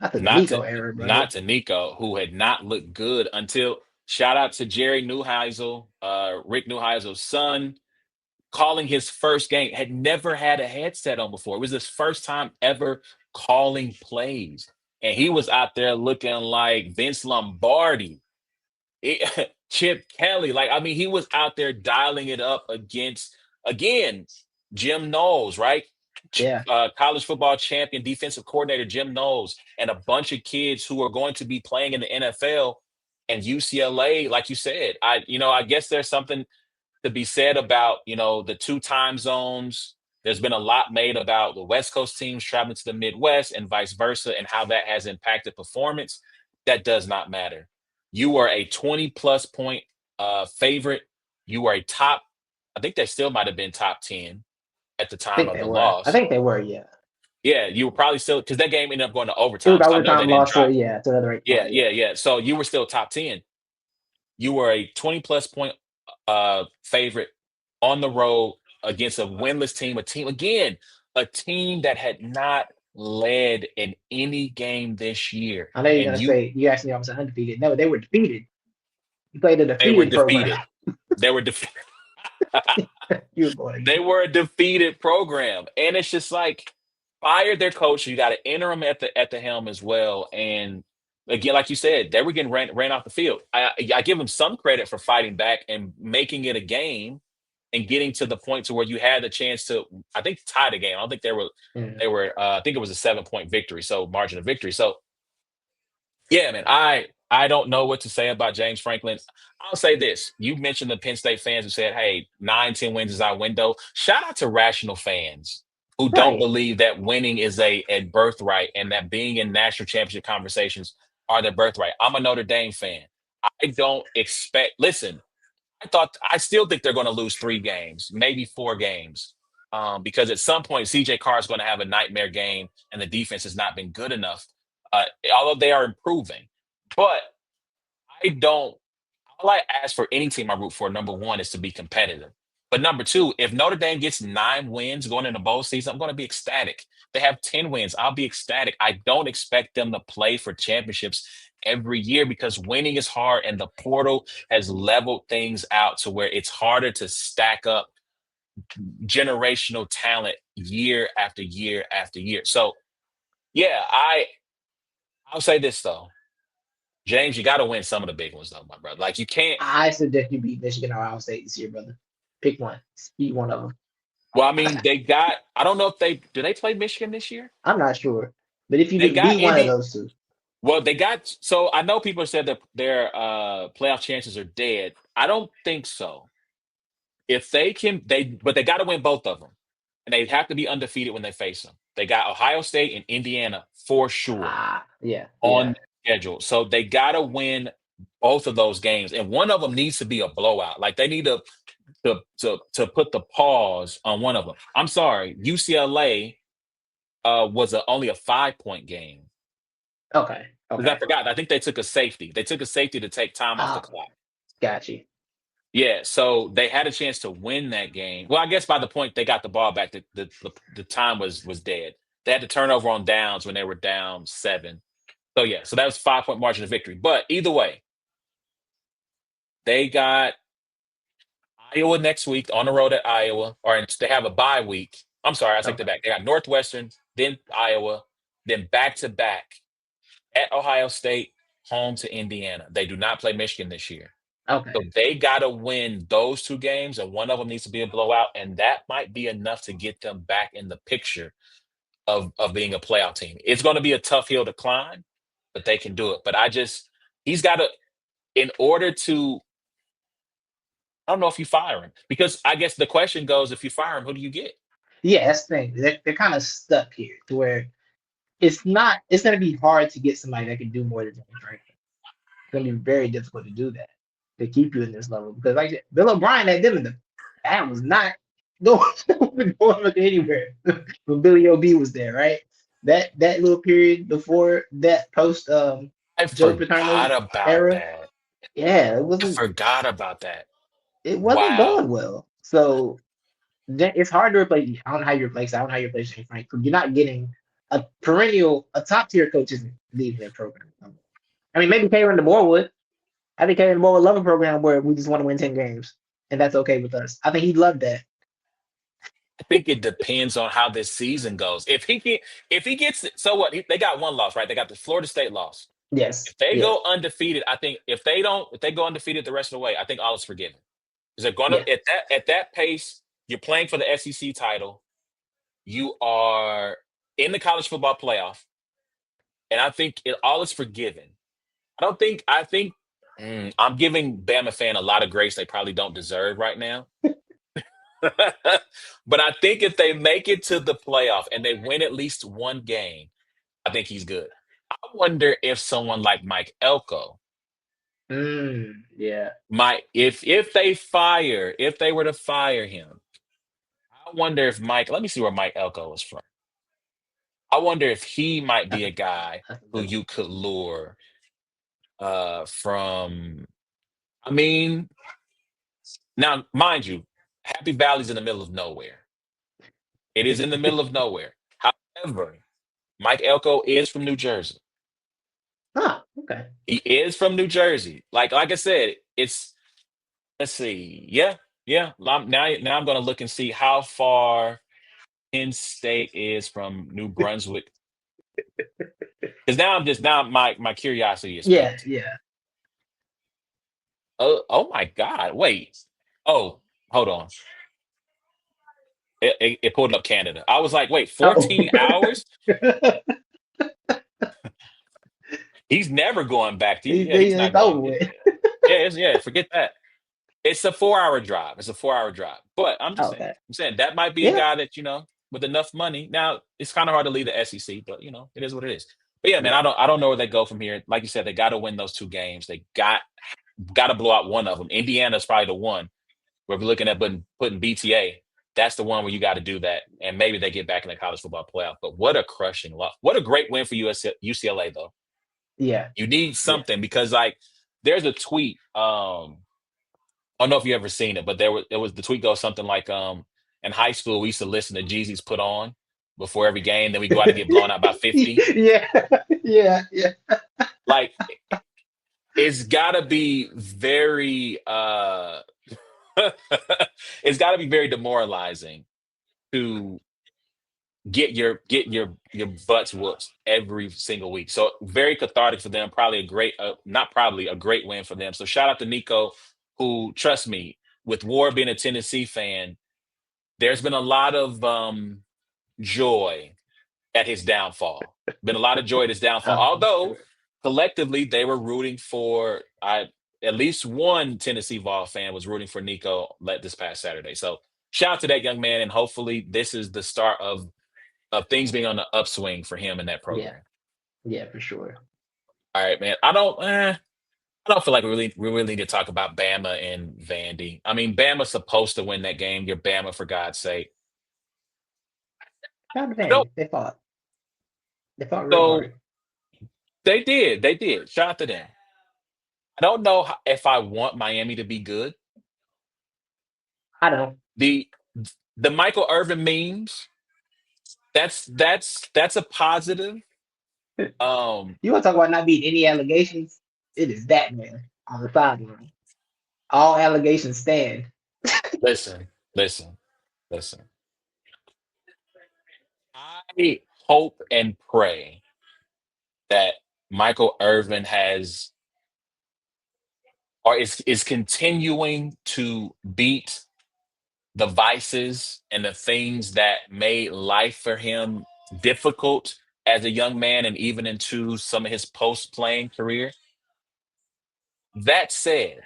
Not to the Not Nico to era, brother. not to Nico, who had not looked good until shout out to Jerry Neuheisel, Rick Neuheisel's son, calling his first game, had never had a headset on before. It was his first time ever calling plays. And he was out there looking like Vince Lombardi. Chip Kelly. Like, I mean, he was out there dialing it up against, again, Jim Knowles, right? Yeah. College football champion, defensive coordinator Jim Knowles, and a bunch of kids who are going to be playing in the NFL. And UCLA, like you said, I guess there's something to be said about, the two time zones. There's been a lot made about the West Coast teams traveling to the Midwest and vice versa, and how that has impacted performance. That does not matter. You were a 20 plus point favorite. You were a top, I think they still might have been top 10 at the I time think of they the were. I loss. think they were, yeah. Yeah, you were probably still, because that game ended up going to It was overtime. So I know they overtime didn't loss to drop. another 8 point, yeah. Yeah. So you were still top 10. You were a 20 plus point favorite on the road against a winless team, a team that had not led in any game this year. I know you're And gonna say you asked me I was undefeated. No, they were defeated. You played a they were defeated program. defeated. They were defeated. You were going They again. were a defeated program. And it's just like fired their coach. You got an interim at the helm as well. And again, like you said, they were getting ran off the field. I give them some credit for fighting back and making it a game and getting to the point to where you had the chance to, I think, tie the game. I don't think Yeah. they were I think it was a 7 point victory, so margin of victory. So yeah, man, I don't know what to say about James Franklin. I'll say this. You mentioned the Penn State fans who said, hey, 9, 10 wins is our window. Shout out to rational fans who don't Right. believe that winning is a birthright and that being in national championship conversations are their birthright. I'm a Notre Dame fan. I don't expect, listen, I still think they're going to lose 3 games, maybe 4 games. Because at some point, CJ Carr is going to have a nightmare game and the defense has not been good enough, although they are improving. But I don't, all I ask for any team I root for, number one, is to be competitive. But number two, if Notre Dame gets 9 wins going into bowl season, I'm going to be ecstatic. They have 10 wins. I'll be ecstatic. I don't expect them to play for championships every year because winning is hard and the portal has leveled things out to where it's harder to stack up generational talent year after year after year. So yeah, I'll say this though. James, you got to win some of the big ones, though, my brother. Like you can't. I suggest you beat Michigan or Ohio State this year, brother. Pick one. Beat one of them. Well, I mean, they got. I don't know if they do. They play Michigan this year. I'm not sure. But if you They do, got beat one of Indy. those two. Well, they got. So I know people said that their playoff chances are dead. I don't think so. If they can, but they got to win both of them, and they have to be undefeated when they face them. They got Ohio State and Indiana for sure Yeah, on yeah. the schedule, so they got to win both of those games, and one of them needs to be a blowout. Like they need to put the pause on one of them. I'm sorry, UCLA was only a 5 point game. Okay, Because I okay. forgot, I think they took a safety. They took a safety to take time off the Ah, clock. got you. Yeah, so they had a chance to win that game. Well, I guess by the point they got the ball back, the time was dead. They had to turn over on downs when they were down 7. So yeah, so that was 5 point margin of victory. But either way, they got Iowa next week on the road at Iowa, or they have a bye week. I'm sorry, I take that Okay. back. They got Northwestern, then Iowa, then back to back at Ohio State, home to Indiana. They do not play Michigan this year. Okay. So they got to win those two games, and one of them needs to be a blowout, and that might be enough to get them back in the picture of being a playoff team. It's going to be a tough hill to climb, but they can do it. But he's got to, in order to, I don't know if you fire him, because I guess the question goes, if you fire him, who do you get? Yeah, that's the thing. They're kind of stuck here to where it's not. It's going to be hard to get somebody that can do more than James Franklin. It's going to be very difficult to do that to keep you in this level because, like I said, Bill O'Brien at them, that was not going anywhere when Billy O.B. was there, right? That little period before that post I Joe Paterno forgot about era, that. yeah, I forgot about that. it wasn't Wow. going well. So it's hard to replace. I don't know how you replace. I don't know how you replace Shane Frank. You're not getting a top tier coach isn't leading their program. I mean, maybe Kalen DeBoer would. I think Kalen DeBoer would love a program where we just want to win 10 games, and that's okay with us. I think he'd love that. I think it depends on how this season goes. If he gets so what they got one loss, right? They got the Florida State loss. Yes, If they yes, go undefeated, I think if they go undefeated the rest of the way, I think all is forgiven. Because they're gonna yeah. at that pace, you're playing for the SEC title, you are in the college football playoff, and I think all is forgiven. I think I'm giving Bama fan a lot of grace they probably don't deserve right now. But I think if they make it to the playoff and they win at least one game, I think he's good. I wonder if someone like Mike Elko Yeah. might, if they were to fire him, I wonder if let me see where Mike Elko is from. I wonder if he might be That's a guy that's a who good one. you could lure from. I mean, now mind you, Happy Valley's in the middle of nowhere. It is in the middle of nowhere. However, Mike Elko is from New Jersey. Huh. Okay. He is from New Jersey. Like I said, it's let's see. Yeah, yeah. Now I'm gonna look and see how far Penn State is from New Brunswick. Because now my curiosity is Yeah. piqued. Yeah. Oh my God. Wait. Oh, hold on. It pulled up Canada. I was like, wait, Oh. 14 hours? He's never going back to yeah, he's It's not over going. with. Yeah, forget that. It's a 4 hour drive. It's a 4 hour drive. But Oh, okay. I'm saying that might be a Yeah. guy that, with enough money. Now it's kind of hard to lead the SEC, but it is what it is. But yeah, man, Yeah. I don't know where they go from here. Like you said, they got to win those two games. They got to blow out one of them. Indiana's probably the one where we're looking at putting BTA. That's the one where you got to do that, and maybe they get back in the college football playoff. But what a crushing loss! What a great win for UCLA though. Yeah. You need Yeah. something because there's a tweet. I don't know if you ever seen it, but the tweet goes something like in high school we used to listen to Jeezy's Put On before every game, then we go out and get blown out by 50. Yeah. Yeah. Yeah. Like it's gotta be very it's gotta be very demoralizing to get your butts whooped every single week. So very cathartic for them. Probably a great, not probably a great win for them. So shout out to Nico, who trust me, with War being a Tennessee fan, there's been a lot of joy at his downfall. Been a lot of joy at his downfall. I'm Although sure. collectively they were rooting for at least one Tennessee Vol fan was rooting for Nico this past Saturday. So shout out to that young man, and hopefully this is the start of things being on the upswing for him in that Yeah. program. Yeah, for sure. All right, man. I don't feel like we really need to talk about Bama and Vandy. I mean, Bama's supposed to win that game. You're Bama for God's sake. Shout out to I don't. Vandy. They fought. They fought real So hard. they did. Shout out to them. I don't know if I want Miami to be good. I don't. The the Michael Irvin memes. That's a positive. Um, You want to talk about not being any allegations? It is that man on the sideline. All allegations stand. listen, listen, listen. I hope and pray that Michael Irvin has or is continuing to beat the vices and the things that made life for him difficult as a young man and even into some of his post playing career. That said,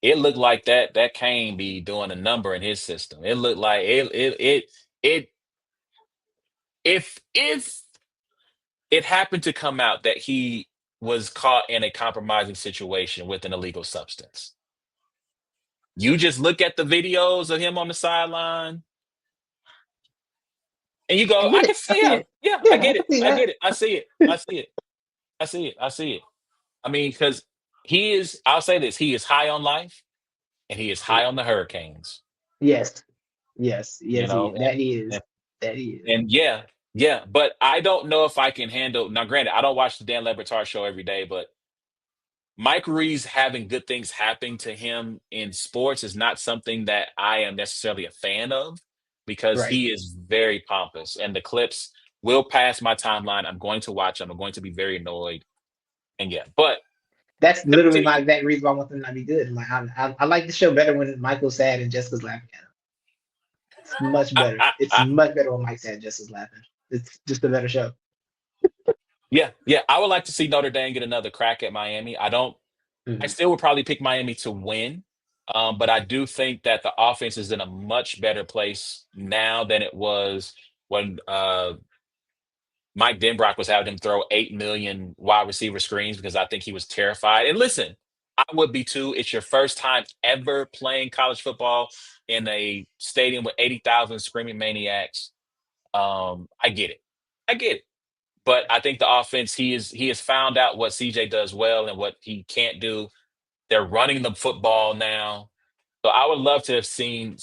it looked like that Kane be doing a number in his system. It looked like it if it happened to come out that he was caught in a compromising situation with an illegal substance. You just look at the videos of him on the sideline and you I go, I get can it. I see, see yeah, it. yeah, I Yeah, get I it. see I that. get it. I see it. I see it. I see it. I see it. I mean, because I'll say this, he is high on life and he is high on the hurricanes, Yes, yes, you yes. He know, is. That he and, is. That he is. and yeah, yeah. But I don't know if I can handle now, granted, I don't watch the Dan Lebertar show every day, but Mike Reeves having good things happening to him in sports is not something that I am necessarily a fan of because Right. he is very pompous and the clips will pass my timeline. I'm going to watch them. I'm going to be very annoyed. And yeah, but That's literally my 17 exact reason why I want them to be good. Like I like the show better when Michael's sad and Jessica's laughing at him. It's much better. It's much better when Mike's sad and Jessica's laughing. It's just a better show. yeah, yeah. I would like to see Notre Dame get another crack at Miami. I Mhm. still would probably pick Miami to win. But I do think that the offense is in a much better place now than it was when Mike Denbrock was having him throw 8 million wide receiver screens because I think he was terrified. And listen, I would be too. It's your first time ever playing college football in a stadium with 80,000 screaming maniacs. I get it. I get it. But I think the offense, he has found out what CJ does well and what he can't do. They're running the football now. So I would love to have seen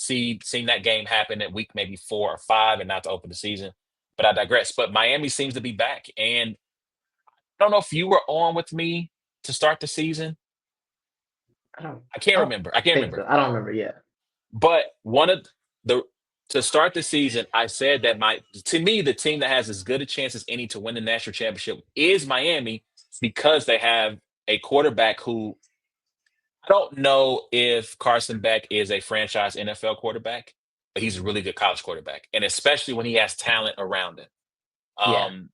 that game happen at week maybe 4 or 5 and not to open the season. But I digress. But Miami seems to be back. And I don't know if you were on with me to start the season. I don't I can't think so. remember. I don't remember yet. But one of the to start the season, I said that my to me, the team that has as good a chance as any to win the national championship is Miami because they have a quarterback who I don't know if Carson Beck is a franchise NFL quarterback, but he's a really good college quarterback. And especially when he has talent around him. Yeah. Um,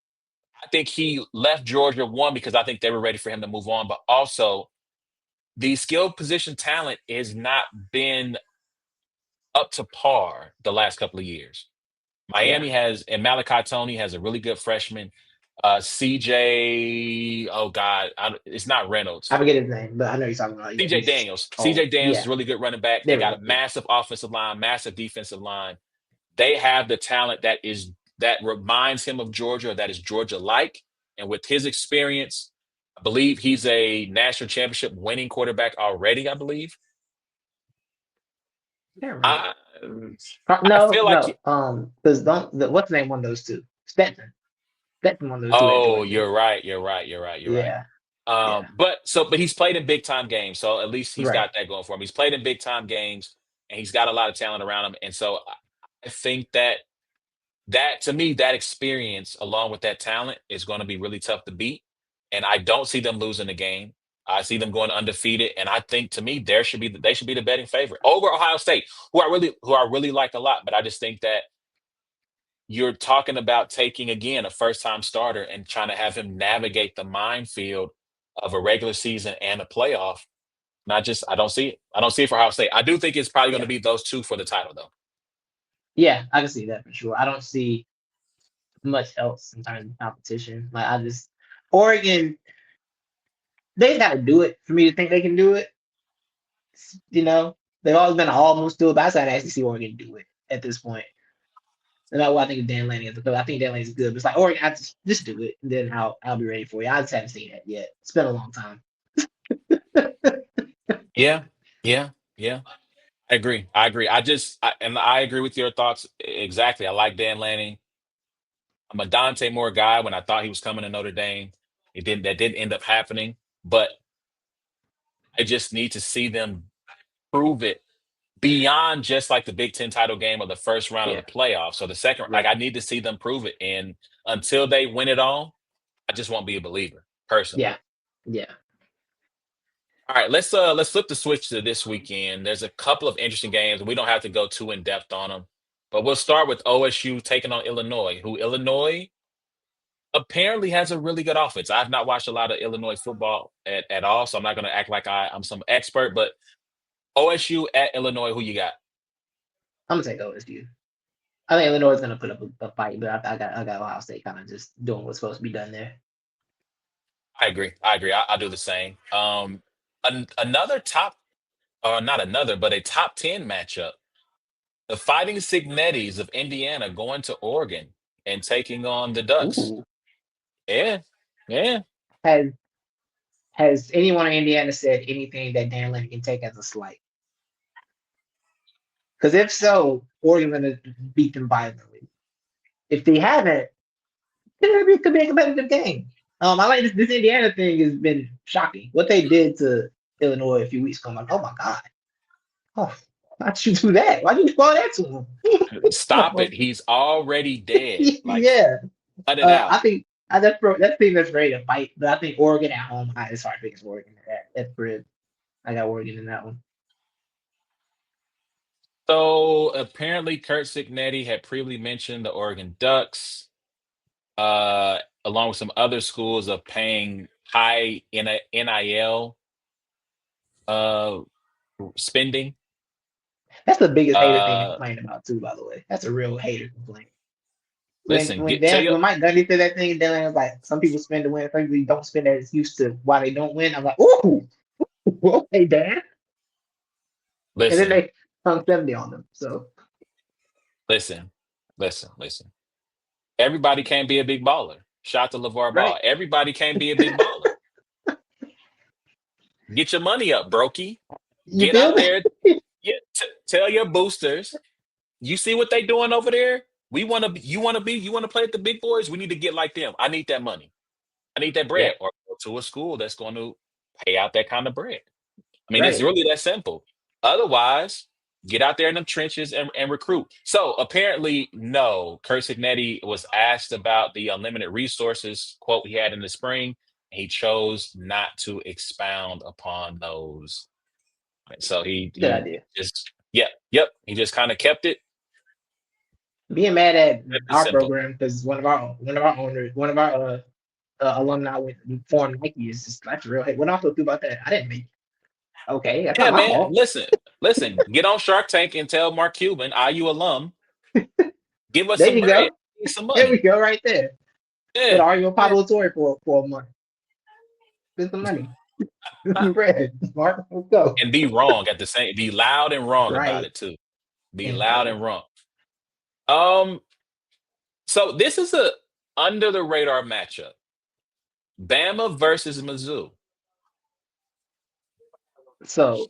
I think he left Georgia one because I think they were ready for him to move on, but also the skill position talent has not been up to par the last couple of years. Yeah. Miami has, and Malachi Tony has a really good freshman. CJ, oh God, it's not I Reynolds. forget his name, but I know you're talking about. Yeah, CJ he's Daniels. oh CJ Daniels is yeah. a really good running back. They There we got a go. Yeah. massive offensive line, massive defensive line. They have the talent that reminds him of Georgia, that is Georgia like. And with his experience, I believe he's a national championship winning quarterback already, I believe. I can't remember. I I No, feel like no. Because don't what's the name one of those two? Stetson. Stetson one of those two at oh, Georgia. you're right. You're right. You're right. You're right. Yeah. Yeah. But he's played in big time games, so at least he's Right. got that going for him. He's played in big time games, and he's got a lot of talent around him. And so I think that to me, that experience along with that talent is going to be really tough to beat. And I don't see them losing the game. I see them going undefeated, and I think to me they should be the betting favorite over Ohio State, who I really like a lot. But I just think that you're talking about taking again a first time starter and trying to have him navigate the minefield of a regular season and a playoff. Not just I don't see it. I don't see it for Ohio State. I do think it's probably going to Yeah. be those two for the title though. Yeah. I can see that for sure. I don't see much else in terms of competition. Like I just Oregon, they got to do it for me to think they can do it. You know, they've always been almost do it, but I decided to actually see Oregon do it at this point. No matter what I think of Dan Lanning, because I think Dan Lanning's good. But it's like Oregon, I just do it, and then I'll be ready for you. I just haven't seen that yet. It's been a long time. Yeah, yeah, yeah. I agree. I agree. And I agree with your thoughts exactly. I like Dan Lanning. I'm a Dante Moore guy. When I thought he was coming to Notre Dame, that didn't end up happening. But I just need to see them prove it beyond just like the Big Ten title game or the first round of Yeah, the playoffs. So the second, like right. I need to see them prove it. And until they win it all, I just won't be a believer personally. Yeah, yeah. All right, let's flip the switch to this weekend. There's a couple of interesting games. We don't have to go too in depth on them, but we'll start with OSU taking on Illinois, who Illinois apparently has a really good offense. I've not watched a lot of Illinois football at all, so I'm not going to act like I'm some expert. But OSU at Illinois, who you got? I'm gonna take OSU. I think Illinois is gonna put up a fight, but I got Ohio State kind of just doing what's supposed to be done there. I agree. I agree. I'll do the same. Another top, or not another, but a top 10 matchup. The Fighting Signettis of Indiana going to Oregon and taking on the Ducks. Ooh. Yeah, yeah. Has has anyone in Indiana said anything that Dan Lynn can take as a slight? Because if so, Oregon's gonna beat them violently. If they haven't, it could be a competitive game. I like this Indiana thing has been shocking. What they did to Illinois a few weeks ago, I'm like, oh my god, oh, why'd you do that? Why'd you throw that to Stop him? it. He's already dead. Like, Yeah, cut it out. I think that's team that's ready to fight, but I think Oregon at home. It's hard to pick Oregon at Brid. I got Oregon in that one. So apparently, Kurt Signetti had previously mentioned the Oregon Ducks, uh, along with some other schools of paying high NIL uh, spending. That's the biggest hater thing to Uh, complain about too. By the way, that's a real hater complaint. When listen, when get tell Dan you. when Mike Gundy said that thing, Dan was like, some people spend to win, some people don't spend as used to why they don't win. I'm like, ooh, okay, Dan. And then Listen, they hung 70 on them. So listen, listen. Everybody can't be a big baller. Shout out to LeVar right, Ball. Everybody can't be a big baller. Get your money up, Brokey. you Get feel out me? there. Tell your boosters. You see what they doing over there? We want to. You want to play at the big boys. We need to get like them. I need that money. I need that Yeah, bread, or go to a school that's going to pay out that kind of bread. I mean, it's right. really that simple. Otherwise, get out there in the trenches and recruit. So apparently, no. Kurt Signetti was asked about the unlimited resources quote he had in the spring. He chose not to expound upon those. So Good he idea. just yep. He just kind of kept it Being mad at kept it our simple. program because one of our owners, one of our alumni went formed Nike is just that's real. Hey, what I feel about that? I didn't make. Okay, that's not Yeah, my man. fault. Listen. Get on Shark Tank and tell Mark Cuban, IU alum, give us There some you bread, go. some There we money. go, right there. But Yeah, are you a yeah. Pablo Torre for a month? Spend some money, spend some bread. Mark, let's go. And be wrong at the same. Be loud and wrong about Right. it too. Be loud Incredible. and wrong. Um. So this is a under the radar matchup. Bama versus Mizzou. So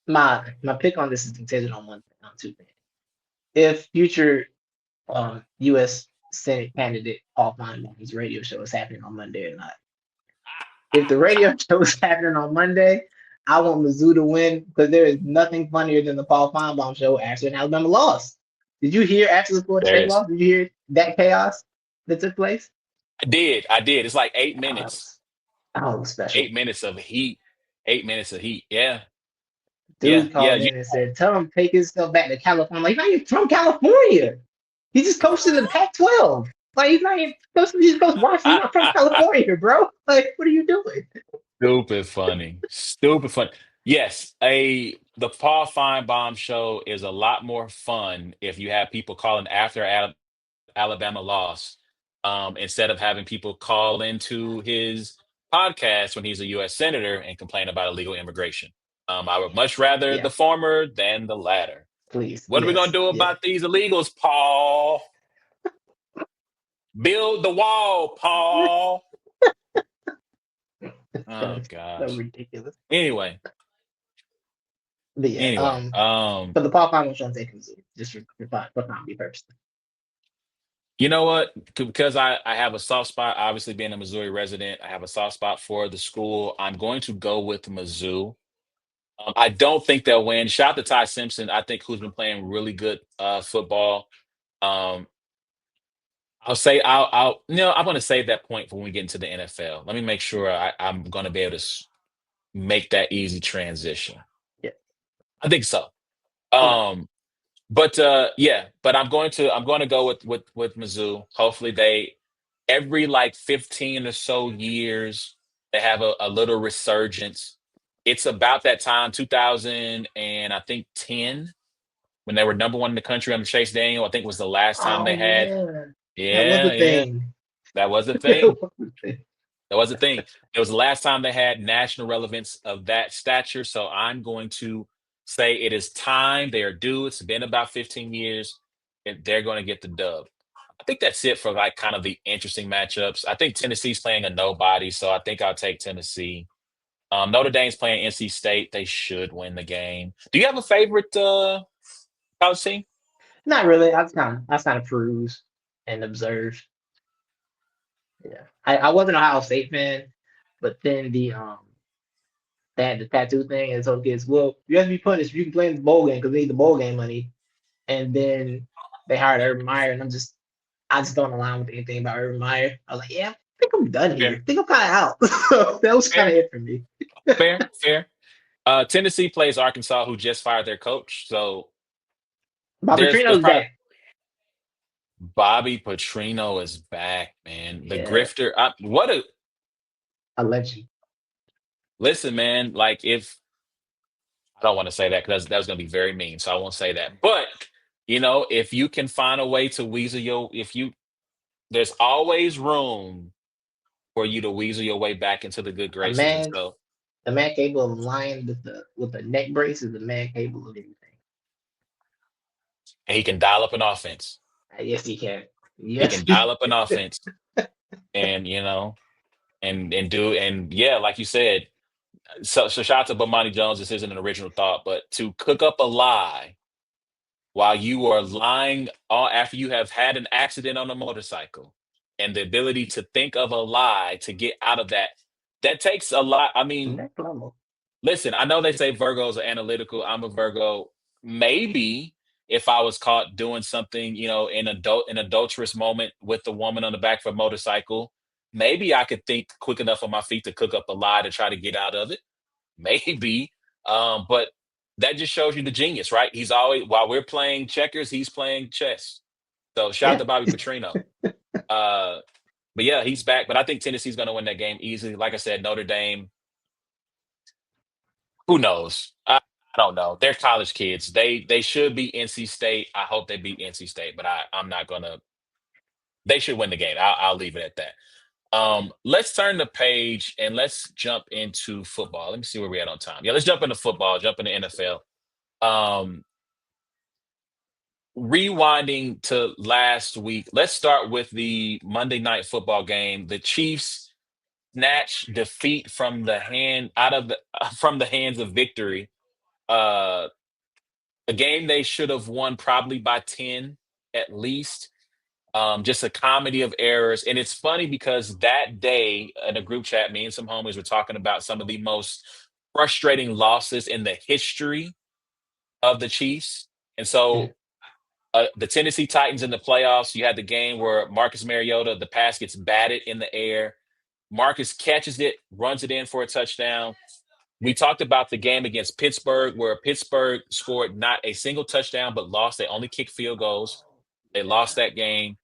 my pick on this is contingent on one thing, on two things. If future U.S. Senate candidate Paul Feinbaum's radio show is happening on Monday or not. If the radio show is happening on Monday, I want Mizzou to win because there is nothing funnier than the Paul Feinbaum show after an Alabama loss. Did you hear after the Florida There it State is. loss? Did you hear that chaos that took place? I did. I did. It's like 8 minutes. Oh, it was special. 8 minutes of heat. 8 minutes of heat. Yeah. Yeah. Dude Yeah. called in and said, "Tell him take himself back to California." I'm like, not even from California. He just coached in the Pac-12. Like he's not even supposed to. He's supposed to watch. He's not from California, bro. Like, what are you doing? Stupid funny. Stupid funny. Yes, the Paul Feinbaum show is a lot more fun if you have people calling after Alabama loss, instead of having people call into his podcast when he's a U.S. senator and complain about illegal immigration. I would much rather Yeah, the former than the latter. please. What are we gonna Yes, do yeah. about these illegals, Paul? Build the wall, Paul. Oh That's so gosh. ridiculous. Anyway, But yeah, anyway, for the Paul Final show, I'm taking Mizzou just for comedy purposes. You know what? Because I have a soft spot, obviously being a Missouri resident, I have a soft spot for the school. I'm going to go with Mizzou. I don't think they'll win. Shout out to Ty Simpson. I think who's been playing really good football. Um, I'll I'm going to save that point for when we get into the NFL. Let me make sure I'm going to be able to make that easy transition. Yeah. I think so. Okay. Um, but yeah, but I'm going to go with Mizzou. Hopefully they every like 15 or so years they have a little resurgence. It's about that time, 2000 and I think 10, when they were number one in the country under Chase Daniel. I think was the last time Oh they had. yeah, that was Yeah, the yeah, thing. that was the That thing. was the thing. That was the thing. It was the last time they had national relevance of that stature. So I'm going to say it is time. They are due. It's been about 15 years, and they're going to get the dub. I think that's it for like kind of the interesting matchups. I think Tennessee's playing a nobody, so I think I'll take Tennessee. Notre Dame's playing NC State. They should win the game. Do you have a favorite college team? Not really. I kind of peruse and observe. Yeah, I wasn't an Ohio State fan, but then they had the tattoo thing, and so kids, well, you have to be punished if you can play in the bowl game because they need the bowl game money. And then they hired Urban Meyer, and I just don't align with anything about Urban Meyer. I was like, yeah, I think I'm done here. Fair, I think I'm kind of out. So that was kind fair, of it for me. fair, fair. Tennessee plays Arkansas, who just fired their coach. So Bobby there's Trino's probably back. Bobby Petrino is back, man. The Yeah, grifter. What a a legend. listen, man. Like if I don't want to say that because that was going to be very mean, so I won't say that. But if you can find a way to weasel there's always room for you to weasel your way back into the good A graces, and man, so a man capable of lying with the neck brace is a man capable of anything. and he can dial up an offense. Yes, he can. He Yes, can he dial up an can. offense, and and yeah, like you said. So shout out to Bomani Jones. This isn't an original thought, but to cook up a lie while you are lying all after you have had an accident on a motorcycle, and the ability to think of a lie to get out of that takes a lot. I mean, Next level. listen, I know they say Virgos are analytical. I'm a Virgo. Maybe if I was caught doing something, in an adulterous moment with the woman on the back of a motorcycle, maybe I could think quick enough on my feet to cook up a lie to try to get out of it. Maybe. But that just shows you the genius, right? He's always, while we're playing checkers, he's playing chess. So shout out Yeah. to Bobby Petrino. Uh, but yeah, he's back. But I think Tennessee's going to win that game easily. Like I said, Notre Dame, who knows? I don't know. They're college kids. They should be NC State. I hope they beat NC State, but I'm not gonna. They should win the game. I'll leave it at that. Let's turn the page and let's jump into football. Let me see where we're at on time. Yeah, let's jump into football. Jump into NFL. Um, Rewinding to last week. Let's start with the Monday night football game. The Chiefs snatch defeat from the hand out of the from the hands of victory. Uh, a game they should have won probably by 10 at least. Just a comedy of errors. And it's funny because that day in a group chat, me and some homies were talking about some of the most frustrating losses in the history of the Chiefs. And Mm, so the Tennessee Titans in the playoffs, you had the game where Marcus Mariota, the pass gets batted in the air. Marcus catches it, runs it in for a touchdown. We talked about the game against Pittsburgh, where Pittsburgh scored not a single touchdown, but lost. They only kicked field goals. They lost that game.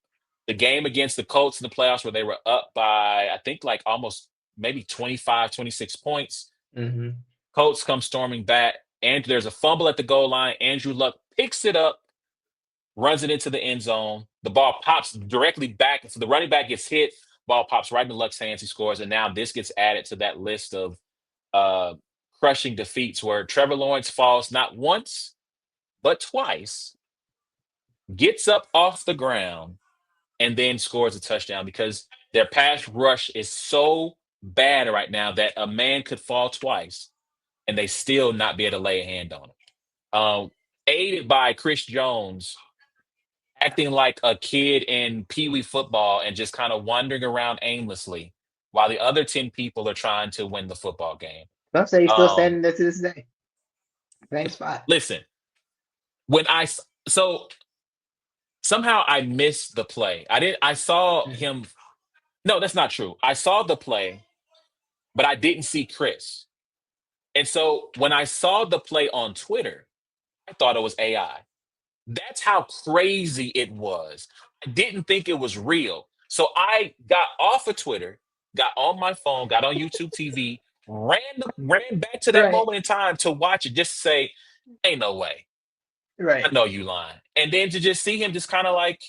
The game against the Colts in the playoffs, where they were up by, I think, like almost maybe 25, 26 points. mm-hmm. Colts come storming back, and there's a fumble at the goal line. Andrew Luck picks it up, runs it into the end zone. The ball pops directly back. So the running back gets hit. Ball pops right into Luck's hands. He scores. And now this gets added to that list of uh, crushing defeats where Trevor Lawrence falls not once, but twice, gets up off the ground, and then scores a touchdown because their pass rush is so bad right now that a man could fall twice and they still not be able to lay a hand on him. Aided by Chris Jones acting like a kid in Pee Wee football and just kind of wandering around aimlessly while the other 10 people are trying to win the football game. Some say he's still Um, standing there to this day. Same spot. listen, when so somehow I missed the play. I saw Mm. him. No, that's not true. I saw the play, but I didn't see Chris. And so when I saw the play on Twitter, I thought it was AI. That's how crazy it was. I didn't think it was real. So I got off of Twitter, got on my phone, got on YouTube TV, ran back to that Right, moment in time to watch it just to say, ain't no way. I right. know you lying. And then to just see him just kind of like,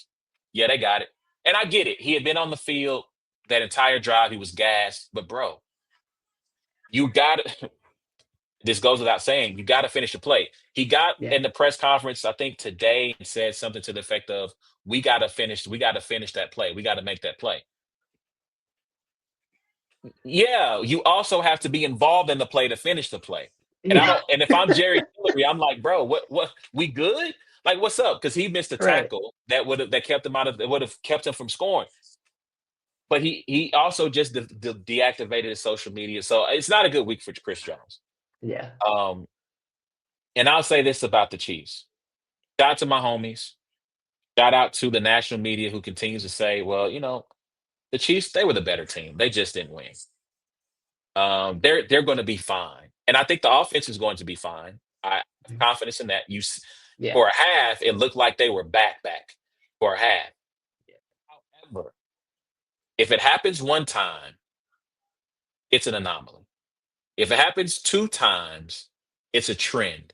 yeah, they got it. And I get it. He had been on the field that entire drive. He was gassed. But bro, you got to, this goes without saying, you got to finish the play. He got Yeah, in the press conference, I think today, and said something to the effect of, we got to finish that play. We got to make that play. Yeah, you also have to be involved in the play to finish the play. And I yeah. don't, and if I'm Jerry Tillery, I'm like, bro, what, we good? Like, what's up? Because he missed a Right. tackle that kept him out of, that would have kept him from scoring. But he also just deactivated his social media. So it's not a good week for Chris Jones. Yeah. Um, and I'll say this about the Chiefs. Shout out to my homies. Shout out to the national media who continues to say, well, the Chiefs, they were the better team. They just didn't win. They're going to be fine, and I think the offense is going to be fine. I have Mhm. confidence in that. Yeah. For a half, it looked like they were back for a half. However, if it happens one time, it's an anomaly. If it happens two times, it's a trend.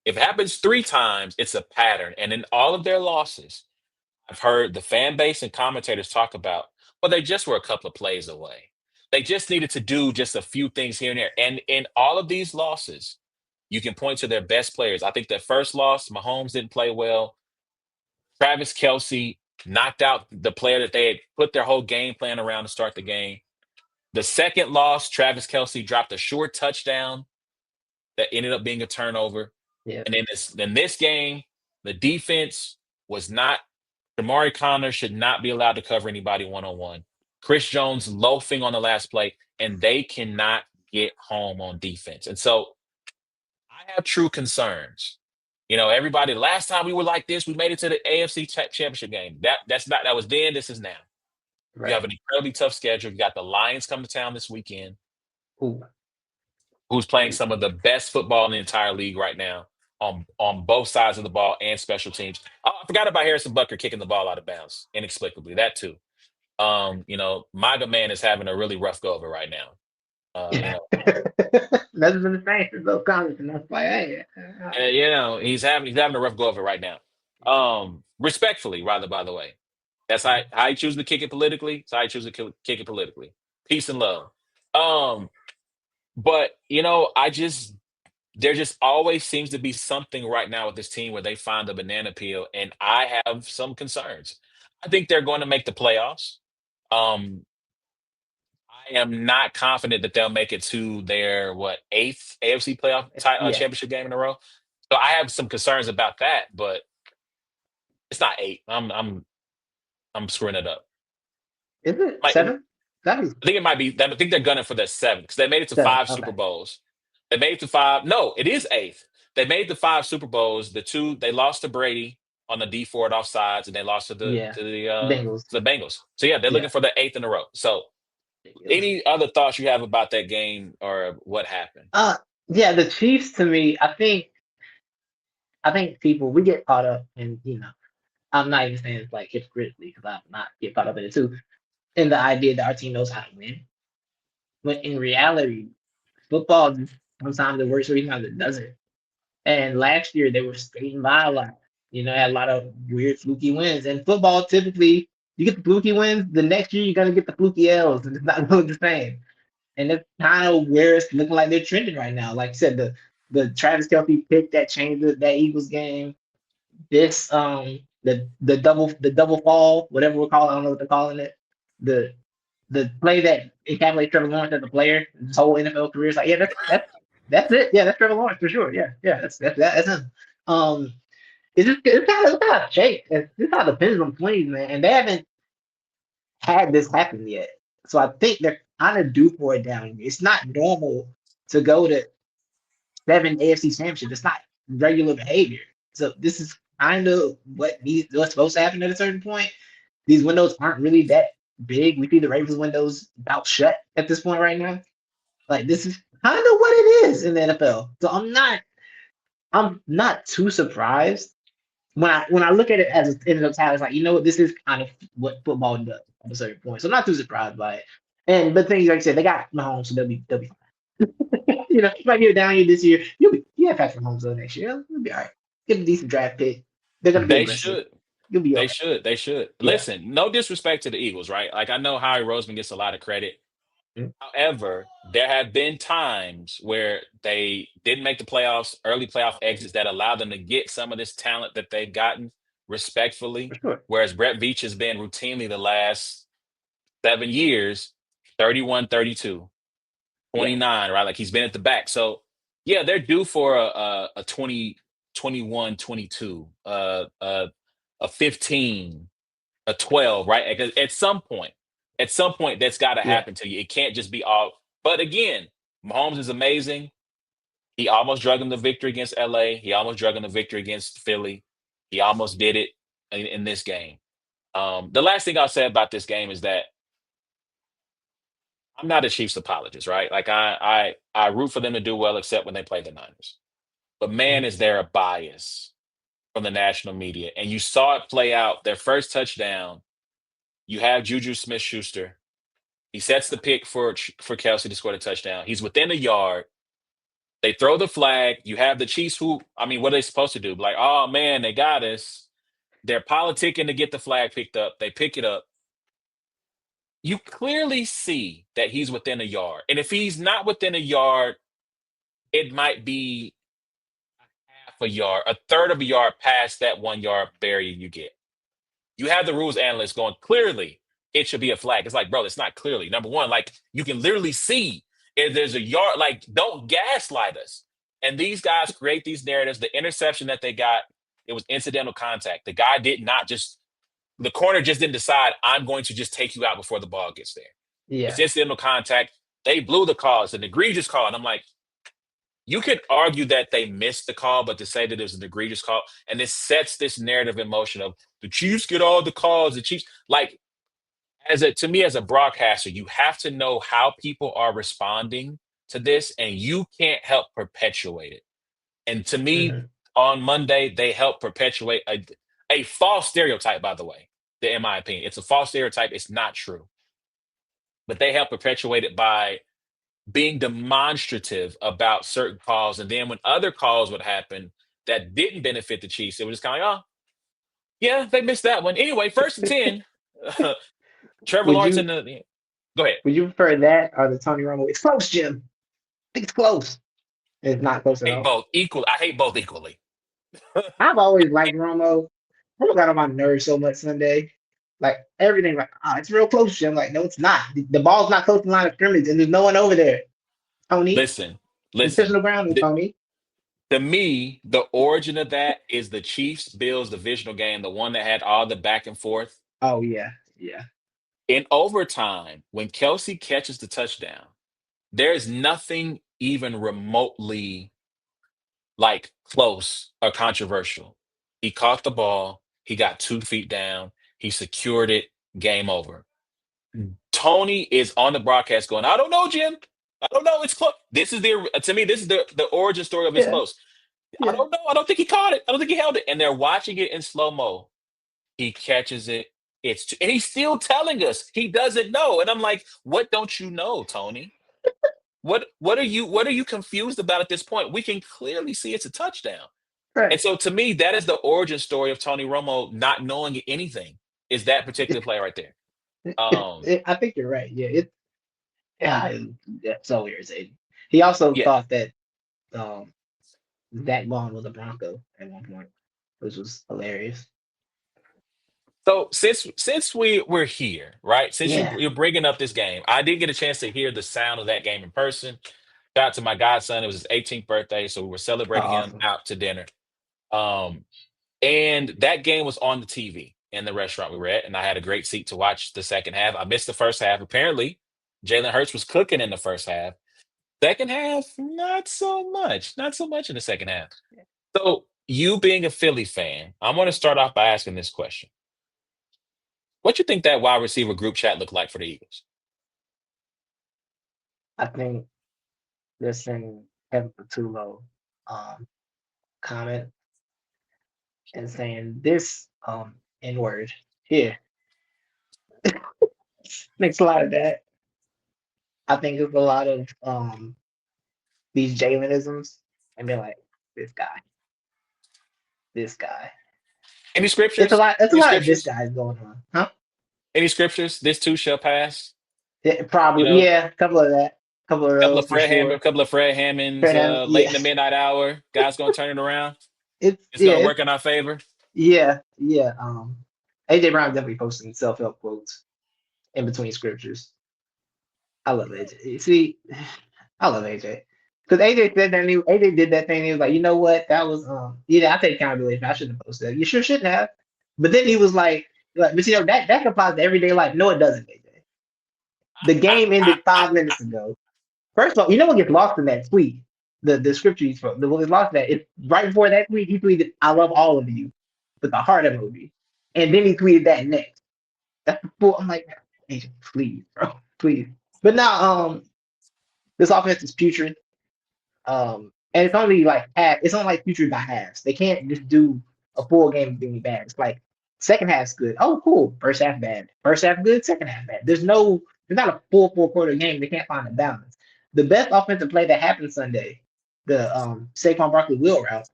If it happens three times, it's a pattern. And in all of their losses, I've heard the fan base and commentators talk about, well, they just were a couple of plays away. They just needed to do just a few things here and there. And in all of these losses, you can point to their best players. I think that first loss, Mahomes didn't play well. Travis Kelsey knocked out the player that they had put their whole game plan around to start the game. The second loss, Travis Kelsey dropped a short touchdown that ended up being a turnover. Yeah. And in this game, the defense was not. Jamari Connor should not be allowed to cover anybody one on one. Chris Jones loafing on the last play, and they cannot get home on defense. And so I have true concerns. Everybody. Last time we were like this, we made it to the AFC Championship game. That was then. This is now. You have Right. an incredibly tough schedule. You got the Lions coming to town this weekend, Ooh. who's playing some of the best football in the entire league right now on both sides of the ball and special teams. Oh, I forgot about Harrison Butker kicking the ball out of bounds inexplicably. That too. MAGA man is having a really rough go of it right now. Yeah. That's been the same for those comments, and that's like, hey, He's having a rough go of it right now. Respectfully, rather, by the way, that's how he chooses to kick it politically. That's how he chooses to kick it politically. Peace and love. Um, but there just always seems to be something right now with this team where they find the banana peel, and I have some concerns. I think they're going to make the playoffs. Um, I am not confident that they'll make it to their eighth AFC playoff yeah. championship game in a row. So I have some concerns about that, but it's not eight. I'm screwing it up. Is it Might, seven? That is I think it might be. I think they're gunning for their seventh because they made it to seven. five Okay. Super Bowls. They made it to five. No, it is eighth. They made the five Super Bowls. The two they lost to Brady on the D Ford offsides, and they lost to the Yeah. to the uh Bengals. to the Bengals. So yeah, they're Yeah. looking for the eighth in a row. So any other thoughts you have about that game or what happened? Uh, yeah. The Chiefs, to me, I think people we get caught up in, I'm not even saying it's like hypocritically because I'm not get caught up in it too, in the idea that our team knows how to win. But in reality, football is sometimes it works, or sometimes it doesn't. And last year they were skating by a lot. Had a lot of weird fluky wins. And football, typically, you get the fluky wins. The next year you're gonna get the fluky L's, and it's not gonna look the same. And that's kind of where it's looking like they're trending right now. Like I said, the Travis Kelce pick that changed that Eagles game. This the double fall, whatever we're calling, I don't know what they're calling it. The the play that encapsulates Trevor Lawrence as a player, his whole NFL career is like, yeah, that's it. Yeah, that's Trevor Lawrence for sure. Yeah, yeah, that's him. Um, it's kind of shake. It's how the pendulum swings, man. And they haven't had this happen yet. So I think they're kind of due for it down here. It's not normal to go to 7 AFC championships. It's not regular behavior. So this is kind of what's supposed to happen at a certain point. These windows aren't really that big. We see the Ravens windows about shut at this point right now. Like this is kind of what it is in the NFL. So I'm not too surprised when I look at it as it ends up tally. It's like you know what, this is kind of what football does at a certain point. So I'm not too surprised by it. But things like I said, they got Mahomes, so they'll be fine. It might be a down year this year. You have Patrick Mahomes though next year. You'll be all right. Get a decent draft pick. They're gonna be They aggressive. should. You'll be They okay. should. They should. Yeah. Listen, no disrespect to the Eagles, right? Like I know Howie Roseman gets a lot of credit. Mm, However, there have been times where they didn't make the playoffs, early playoff exits that allowed them to get some of this talent that they've gotten for respectfully. sure. Whereas Brett Veach has been routinely the last 7 years, 31, 32, Yeah. 29, right? Like he's been at the back. So yeah, they're due for a 20, 21, 22, a 15, a 12, right? At some point, that's got to Yeah. happen to you. It can't just be all. But again, Mahomes is amazing. He almost drug him the victory against LA. He almost drug him the victory against Philly. He almost did it in this game. The last thing I'll say about this game is that I'm not a Chiefs apologist, right? Like I root for them to do well, except when they play the Niners. But man, Mhm. is there a bias from the national media? And you saw it play out. Their first touchdown, you have Juju Smith-Schuster. He sets the pick for Kelsey to score the touchdown. He's within a yard. They throw the flag. You have the Chiefs who, I mean, what are they supposed to do? Like, oh man, they got us. They're politicking to get the flag picked up. They pick it up. You clearly see that he's within a yard. And if he's not within a yard, it might be half a yard, a third of a yard past that 1 yard barrier you get. You have the rules analyst going, clearly it should be a flag. It's like, bro, it's not clearly. Number one, like you can literally see if there's a yard, like don't gaslight us. And these guys create these narratives. The interception that they got, it was incidental contact. The guy did not just, the corner just didn't decide, I'm going to just take you out before the ball gets there. It's Yeah. incidental contact. They blew the call. It's an egregious call. And I'm like, you could argue that they missed the call, but to say that it was an egregious call, and this sets this narrative in motion of the Chiefs get all the calls, the Chiefs, like to me as a broadcaster, you have to know how people are responding to this, and you can't help perpetuate it. And to me, Mhm. on Monday, they help perpetuate a false stereotype, by the way, in my opinion. It's a false stereotype, it's not true. But they help perpetuate it by being demonstrative about certain calls. And then when other calls would happen that didn't benefit the Chiefs, it was just kind of like, oh, yeah, they missed that one. Anyway, first and 10, Trevor Would Lawrence you in the. Go ahead. would you prefer that or the Tony Romo? It's close, Jim. I think it's close. It's not close at Hate all. both equal. I hate both equally. I've always liked Romo. Romo got on my nerves so much Sunday. Like everything, like, it's real close, Jim. Like, no, it's not. The ball's not close to the line of scrimmage, and there's no one over there. Tony, Listen, listen. intentional grounding, Th- Tony. to me, the origin of that is the Chiefs Bills divisional game, the one that had all the back and forth. Oh yeah, yeah, In overtime, when Kelsey catches the touchdown, there's nothing even remotely like close or controversial. He caught the ball, he got 2 feet down, he secured it, game over. Tony is on the broadcast going, I don't know, Jim. I don't know. It's close. This is to me, this is the origin story of it's yeah, close. I yeah. don't know. I don't think he caught it. I don't think he held it. And they're watching it in slow mo. He catches it. And he's still telling us he doesn't know. And I'm like, what don't you know, Tony? What are you confused about at this point? We can clearly see it's a touchdown. And Right. so to me, that is the origin story of Tony Romo not knowing anything, is that particular play right there. I think you're right. Yeah, yeah, it's so irritating. He also Yeah. thought that um Zach Vaughn was a Bronco at one point, which was hilarious. So since we're here, right? Since Yeah. you're bringing up this game, I did get a chance to hear the sound of that game in person. Shout out to my godson. It was his 18th birthday, so we were Oh, celebrating him awesome. out to dinner. Um, And that game was on the TV in the restaurant we were at, and I had a great seat to watch the second half. I missed the first half. Apparently, Jalen Hurts was cooking in the first half. Second half, not so much. Not so much in the second half. So, you being a Philly fan, I want to start off by asking this question. What you think that wide receiver group chat looked like for the Eagles? I think they're sending Kevin Patullo um comment and saying this N word here makes a lot of that. I think it's a lot of these Jalenisms and be like, this guy, this guy. Any It's a scriptures? lot. It's a Any lot of this scriptures? guy's going on, huh? Any scriptures? This too shall pass. Yeah, You probably, know, yeah, a couple of that, couple of those for sure. couple of Fred Hammonds, late in Yeah, the midnight hour. Guys gonna turn it around. it's It's yeah, gonna work in our favor. yeah. AJ Brown definitely posting self help quotes in between scriptures. I love AJ. See, I love AJ because AJ said that AJ did that thing. He was like, you know what? That was yeah. I take accountability. I shouldn't have posted that. You sure shouldn't have. But then he was like, but you know that applies to everyday life. No, it doesn't, AJ. The game ended 5 minutes ago. First of all, you know what gets lost in that tweet? The scripture he's from. The what gets lost in that is right before that tweet, he tweeted, "I love all of you," with the heart emoji, and then he tweeted that next. That's the full. I'm like, AJ, please, bro, please. But now, this offense is putrid. And it's only like half. It's only like putrid by halves. They can't just do a full game of being bad. It's like second half's good. Oh, cool. First half bad. First half good. Second half bad. There's no. There's not a full four quarter game. They can't find a balance. The best offensive play that happened Sunday, the Saquon Barkley wheel route.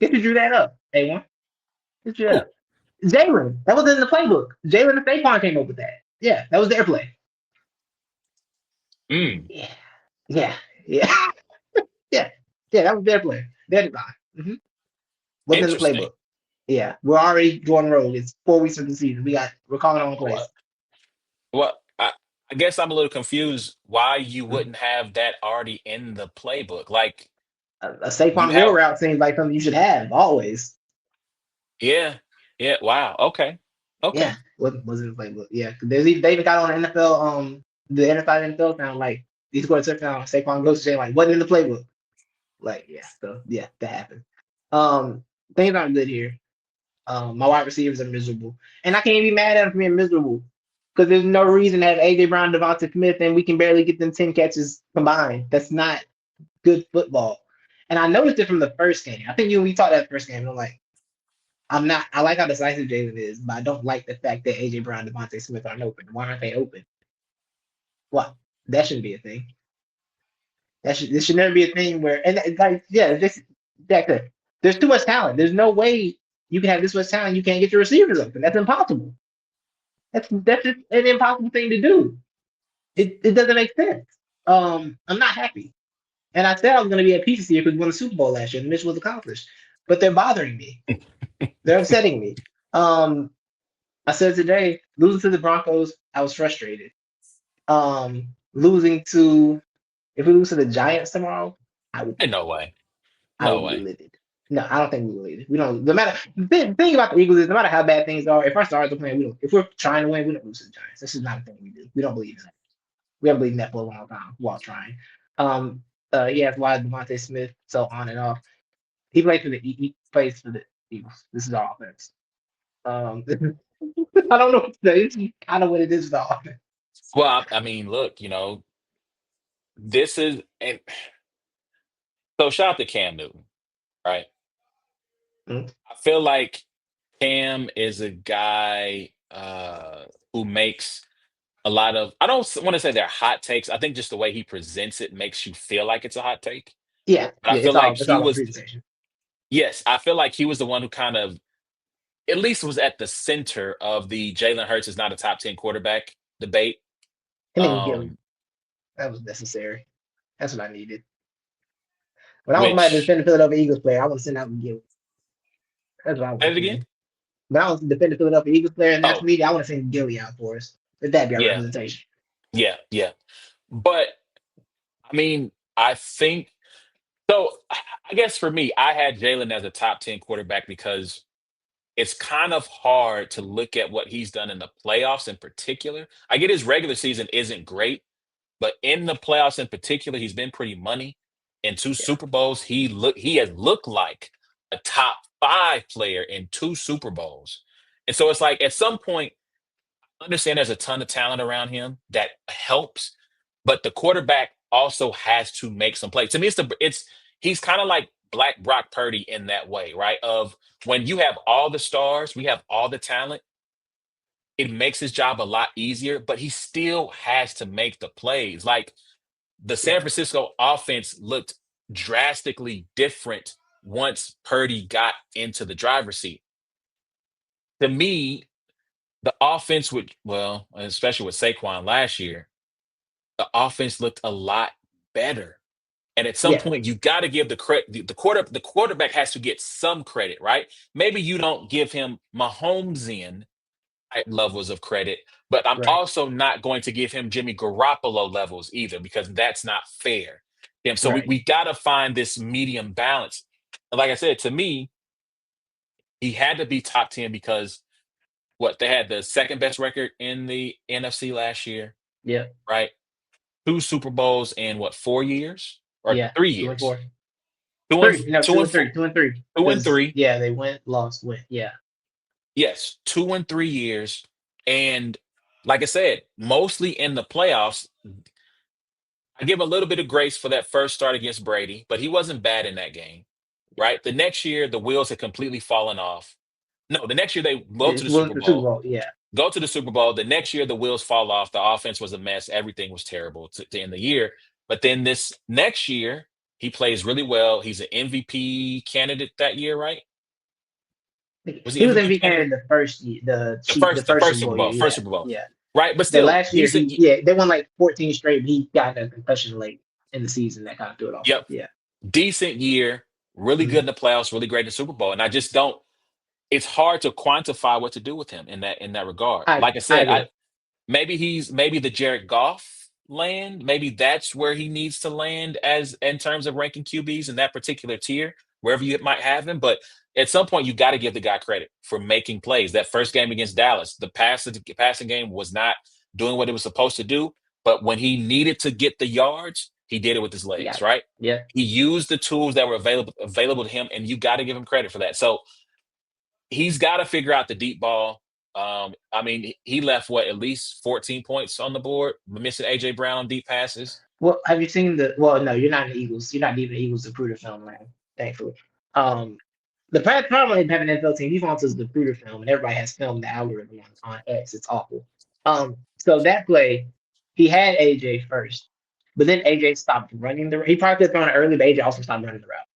Get you drew that up. A1. Get you that Ooh, up. Jalen. That was in the playbook. Jalen and Saquon came up with that. Yeah, that was their play. mm, Yeah. Yeah. Yeah. Yeah. Yeah. That was their play. Their design. Mm-hmm. Wasn't in the interesting. playbook. Yeah, we're already going road. It's 4 weeks of the season. We're calling on Well, plays. well, I guess I'm a little confused why you Mhm. wouldn't have that already in the playbook. Like A you Saquon wheel have, route seems like something you should have always. yeah, yeah. Wow. Okay, Yeah, okay. wasn't in the playbook. Yeah, 'cause they even got on the NFL the NFL sound like he scored a touchdown. Saquon goes to jail like wasn't in the playbook. Like yeah, so yeah, that happened. Things aren't good here. My wide receivers are miserable, and I can't be mad at them for being miserable because there's no reason to have AJ Brown, Devonta Smith, and we can barely get them 10 catches combined. That's not good football. And I noticed it from the first game. I think you and we talked that first game. And I'm like, I'm not. I like how decisive Jalen is, but I don't like the fact that AJ Brown, Devontae Smith aren't open. Why aren't they open? What? That shouldn't be a thing. This should never be a thing where like yeah, this that good. There's too much talent. There's no way you can have this much talent. You can't get your receivers open. That's impossible. That's just an impossible thing to do. It doesn't make sense. I'm not happy. And I said I was going to be at peace this year because we won the Super Bowl last year and the mission was accomplished. But they're bothering me. They're upsetting me. Um, I said today, losing to the Broncos, I was frustrated. Losing to if we lose to the Giants tomorrow, I would Ain't be no way. I No would be way. livid. No, I don't think we will lead. We don't. No matter the thing about the Eagles is no matter how bad things are, if our stars are playing, we don't. If we're trying to win, we don't lose to the Giants. This is not a thing we do. We don't believe in that. We haven't believed in that for a long time while trying. Um, yeah, that's why Devontae Smith so on and off. He plays for he plays for the Eagles. This is our offense. Um, I don't know what to say. This is kind of what it is for the offense. Well, I mean, look, this is and so shout out to Cam Newton, right? Mm. I feel like Cam is a guy who makes a lot of I don't want to say they're hot takes. I think just the way he presents it makes you feel like it's a hot take. Yeah, But I yeah. feel like It's he all about was presentation. yes, I feel like he was the one who kind of at least was at the center of the Jalen Hurts is not a top 10 quarterback debate. Him and Gilly, Um, that was necessary. That's what I needed. When I was my which defending Philadelphia Eagles player, I would send out Gilly. That's what I say want it to again? send. When I was defending Philadelphia Eagles player in national Oh, media, I want to send Gilly out for us. Let that be our yeah, representation. yeah, yeah. But I mean, I think so. I guess for me, I had Jalen as a top 10 quarterback because it's kind of hard to look at what he's done in the playoffs in particular. I get his regular season isn't great, but in the playoffs in particular, he's been pretty money. In two Yeah, Super Bowls, he has looked like a top five player in two Super Bowls. And so it's like at some point, I understand there's a ton of talent around him that helps, but the quarterback also has to make some plays. To me, it's he's kind of like Black Brock Purdy in that way, right? Of when you have all the stars, we have all the talent, it makes his job a lot easier, but he still has to make the plays. Like the San yeah, Francisco offense looked drastically different once Purdy got into the driver's seat. To me, the offense would, well, especially with Saquon last year, the offense looked a lot better. And at some yeah, point, you got to give the credit. The quarterback has to get some credit, right? Maybe you don't give him Mahomesian type levels of credit, but I'm right, also not going to give him Jimmy Garoppolo levels either because that's not fair. So we, right. we got to find this medium balance. And like I said, to me, he had to be top 10 because what they had the second best record in the NFC last year, Yeah, right? Two Super Bowls in what, 4 years or yeah. three Two and years? four. Two and Three, no, two two and and four, three, 2 and 3. 2 and Because three. yeah, they went, lost, went. Yeah, Yes, 2 and 3 years. And like I said, mostly in the playoffs, I give a little bit of grace for that first start against Brady, but he wasn't bad in that game, right? The next year, the wheels had completely fallen off. No, the next year they go to it the was Super the Super Bowl. Bowl. Yeah, Go to the Super Bowl. The next year, the wheels fall off. The offense was a mess. Everything was terrible to end the year. But then this next year, he plays really well. He's an MVP candidate that year, right? Was he he was MVP MVP candidate? candidate the first year, the The first first Super Super Bowl Bowl, year. first Yeah, Super Bowl, yeah. right? But The still, last year, they won like 14 straight. But he got a concussion late in the season that kind of threw it off. yep, Yeah, decent year, really good hmm in the playoffs, really great in the Super Bowl. And I just don't. It's hard to quantify what to do with him in that regard. Like I I said, agree. maybe the Jared Goff land. Maybe that's where he needs to land as in terms of ranking QBs in that particular tier, wherever you might have him. But at some point, you got to give the guy credit for making plays. That first game against Dallas, passing game was not doing what it was supposed to do. But when he needed to get the yards, he did it with his He got legs, it. right? Yeah. He used the tools that were available to him, and you got to give him credit for that. So he's got to figure out the deep ball. I mean, he left what at least 14 points on the board, missing AJ Brown on deep passes. Well, have you seen the? Well, no, you're not in the Eagles. You're not even the Eagles Zapruder film, man. Thankfully, um, the problem with having an NFL team, he wants us the Zapruder film, and everybody has filmed the algorithm on X. It's awful. So that play, he had AJ first, but then AJ stopped running the. He probably could have thrown it early, but AJ also stopped running the route.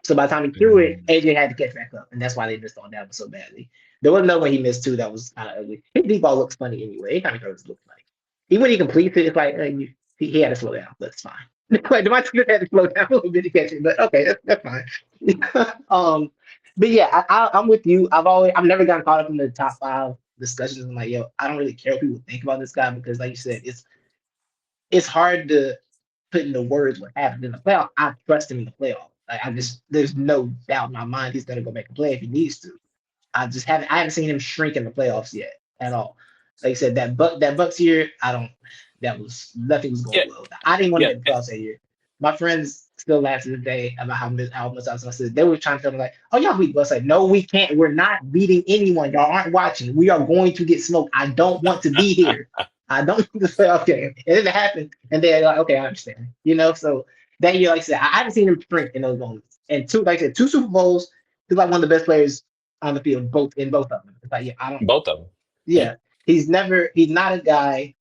So by the time he threw it, Mm. AJ had to catch back up, and that's why they missed on that one so badly. There was another one he missed too that was kind of ugly. His deep ball looks funny anyway. It kind of does look funny. Even when he completes it, it's like he had to slow down, but it's fine. Like Devontae Smith had to slow down a little bit to catch it, but okay, that's fine. But yeah, I'm with you. I've never gotten caught up in the top five discussions. I'm like, yo, I don't really care what people think about this guy because, like you said, it's hard to put into words what happened in the playoff. I trust him in the playoff. Like, I just there's no doubt in my mind he's gonna go make a play if he needs to. I haven't seen him shrink in the playoffs yet at all. Like I said, that Bucks year, I don't that was nothing was Yeah, going well. I didn't want to yeah, make the playoffs that year. My friends still laugh to this day about how much I said. They were trying to tell me like, oh y'all beat Bucks. Like, no, we can't. We're not beating anyone. Y'all aren't watching. We are going to get smoked. I don't want to be here. I don't want this playoff game. And then it happened. And they're like, okay, I understand. So that year, like I said, I haven't seen him shrink in those moments. And like I said, two Super Bowls, he's like one of the best players on the field, both of them. It's like, yeah, I don't, both of them. yeah, he's not a guy.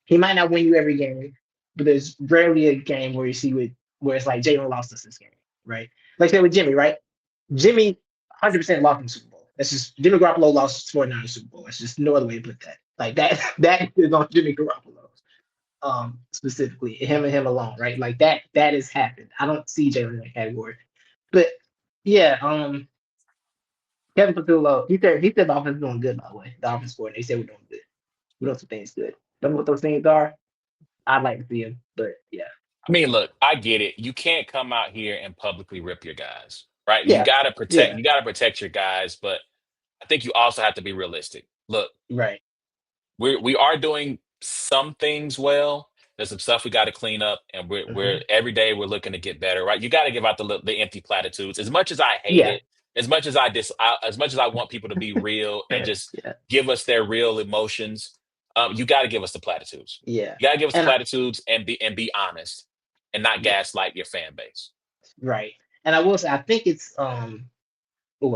He might not win you every game, but there's rarely a game where you see where it's like Jalen lost us this game, right? Like I said with Jimmy, right? Jimmy 100% lost in the Super Bowl. That's just Jimmy Garoppolo lost 49 in the Super Bowl. That's just no other way to put that. Like that, that is on Jimmy Garoppolo, specifically him and him alone, right? Like that has happened. I don't see Jalen in that category, but yeah, Kevin Patullo, he said the offense is doing good, by the way. The offense coordinator, they said we're doing good. We're doing some things good. Don't know what those things are. I'd like to see them, but yeah. I mean, look, I get it. You can't come out here and publicly rip your guys, right? Yeah. You got to protect. Yeah. You got to protect your guys, but I think you also have to be realistic. Look, Right. we are doing some things well. There's some stuff we got to clean up, and we're Hmm. every day we're looking to get better, right? You got to give out the empty platitudes. As much as I hate Yeah. it, as much as I want people to be real and just Yeah. give us their real emotions, you got to give us the platitudes. Yeah. You got to give us the And I, platitudes and be honest and not yeah. gaslight your fan base. Right. And I will say, I think it's oh,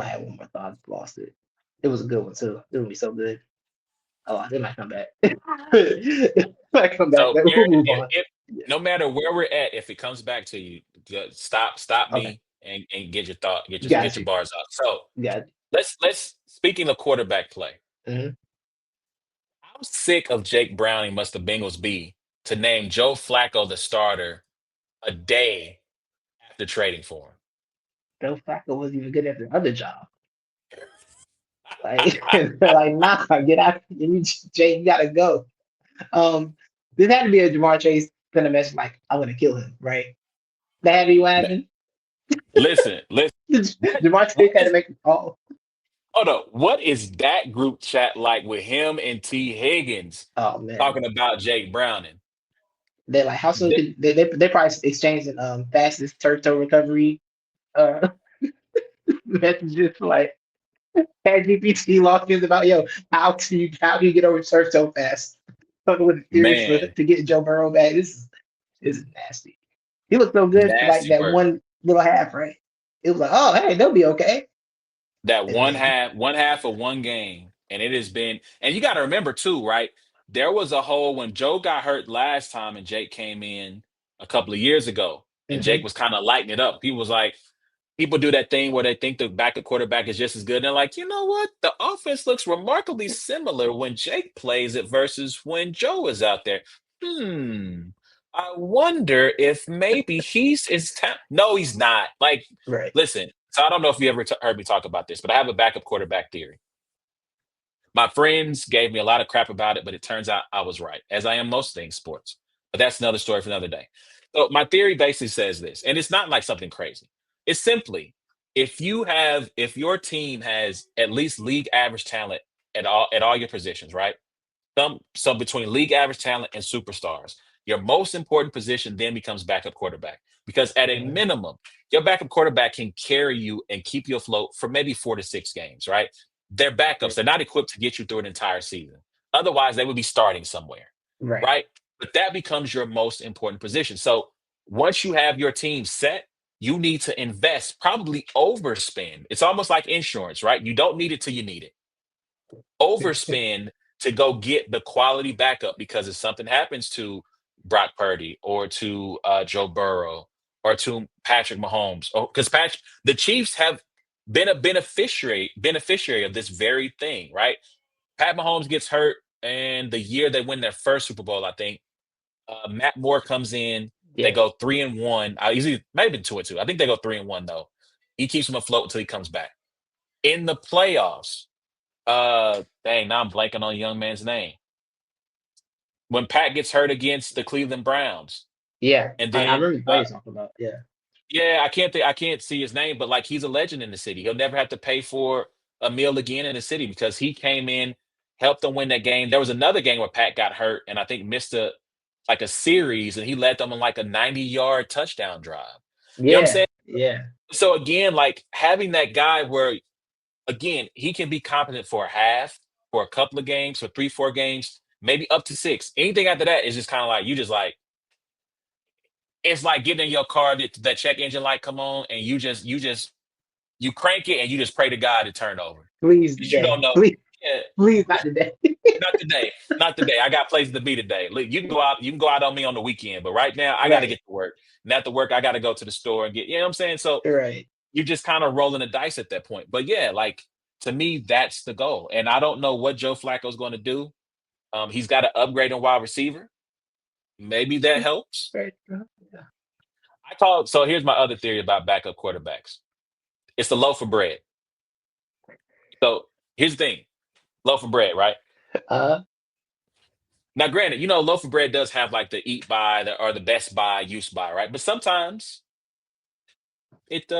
I had one more thought. I lost it. It was a good one too. It would be so good. Oh, they might come back. It might come back. So But here, we'll move on. if Yeah. no matter where we're at, if it comes back to you, stop Okay. me and get your thought, get Got your you. bars out. So Got let's speaking of quarterback play, you. Hmm. how sick of Jake Browning must the Bengals be to name Joe Flacco the starter a day after trading for Joe Flacco wasn't even good at the other job. Like, him? like, nah, get out. Jake, you gotta go. Um, this had to be a Jamar Chase kind of message, like, I'm gonna kill him, right? That had to be what Ma- happened. listen. What Jamar what Chase had to is make a call. hold on? What is that group chat like with him and T Higgins Oh man. talking about Jake Browning? They're like, how soon Th- can they probably exchanging fastest turtle recovery uh messages like had GPT logged in about how can you get over turf so fast? Talking with the theories Man, to get Joe Burrow back. This is nasty. He looked so good for like nasty that work. one little half, right? It was like, oh hey, they'll be okay. That And then one half of one game, and it has been. And you got to remember too, right? There was a whole when Joe got hurt last time, and Jake came in a couple of years ago, and Jake mhm, was kind of lighting it up. He was like, people do that thing where they think the backup quarterback is just as good. And they're like, you know what? The offense looks remarkably similar when Jake plays it versus when Joe is out there. Hmm. I wonder if maybe no, he's not. Like, right. listen. So I don't know if you ever heard me talk about this, but I have a backup quarterback theory. My friends gave me a lot of crap about it, but it turns out I was right, as I am most things sports. But that's another story for another day. So my theory basically says this, and it's not like something crazy. It's simply if your team has at least league average talent at all your positions, right? Some between league average talent and superstars. Your most important position then becomes backup quarterback because at a Mhm, minimum, your backup quarterback can carry you and keep you afloat for maybe 4 to 6 games, right? They're backups. right. They're not equipped to get you through an entire season. Otherwise, they would be starting somewhere, Right. right? But that becomes your most important position. So once you have your team set, you need to invest, probably overspend. It's almost like insurance, right? You don't need it till you need it overspend to go get the quality backup because if something happens to Brock Purdy or to Joe Burrow or to Patrick Mahomes, or because the Chiefs have been a beneficiary of this very thing, right? Pat Mahomes gets hurt, and the year they win their first Super Bowl, I think Matt Moore comes in. They Yeah. go 3-1. Easily maybe 2-2. I think they go 3-1 though. He keeps them afloat until he comes back in the playoffs. Dang, now I'm blanking on the young man's name. When Pat gets hurt against the Cleveland Browns, Yeah. and I then remember the play talking about. Yeah. yeah, I can't see his name, but like he's a legend in the city. He'll never have to pay for a meal again in the city because he came in, helped them win that game. There was another game where Pat got hurt and I think missed a series, and he led them on like a 90-yard touchdown drive. You know what I'm Yeah. saying? Yeah. So again, like having that guy where again, he can be competent for a half, for a couple of games, for 3, 4 games, maybe up to six. Anything after that is just kind of like you just like it's like getting in your car that check engine light come on and you crank it and you just pray to God to turn over Please because you don't today. know. Please, Yeah, please not today. not today, not today. I got places to be today. Look, you can go out on me on the weekend, but right now I got to Right. get to work. And after work, I got to go to the store and get. You know what I'm saying? So Right. you're just kind of rolling the dice at that point. But yeah, like to me, that's the goal. And I don't know what Joe Flacco's going to do. He's got to upgrade on wide receiver. Maybe that helps. Right. Yeah. So here's my other theory about backup quarterbacks. It's the loaf of bread. So here's the thing. Loaf of bread, right? Uh, Now, granted, loaf of bread does have like the eat by or the best by, use by, right? But sometimes it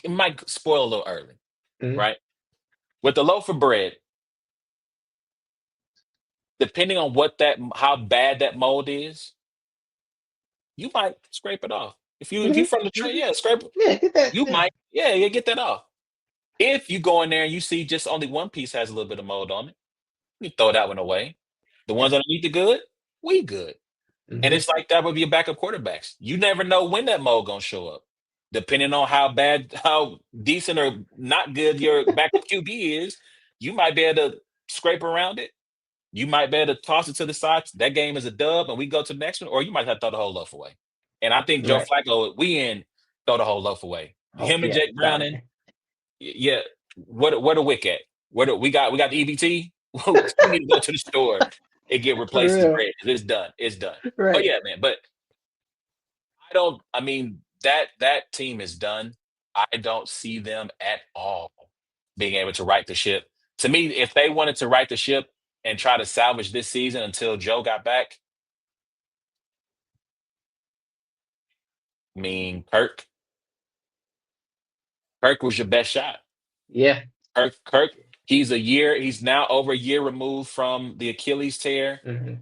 might spoil a little early, mhm, right? with the loaf of bread, depending on what that how bad that mold is, you might scrape it off. If you Hmm. from the tray, yeah, scrape it. Yeah, get that. You Yeah, might, yeah, yeah, get that off. If you go in there and you see just only one piece has a little bit of mold on it, you throw that one away. The yeah. ones underneath the good, we good. And Hmm. it's like that with your backup quarterbacks. You never know when that mold gonna show up. Depending on how bad, how decent or not good your backup QB is, you might be able to scrape around it. You might be able to toss it to the side. That game is a dub, and we go to the next one, or you might have to throw the whole loaf away. And I think Joe Right. Flacco, we in throw the whole loaf away. Oh Him and yeah, Jake sorry. Browning, yeah. Where the wick at? We got the EBT. We need to go to the store and get For replaced as real. bread. It's done. It's done. But Right. yeah, man. But I don't. I mean that team is done. I don't see them at all being able to right the ship. To me, if they wanted to right the ship and try to salvage this season until Joe got back, I mean Kirk was your best shot. Yeah. Kirk, he's now over a year removed from the Achilles tear. Hmm.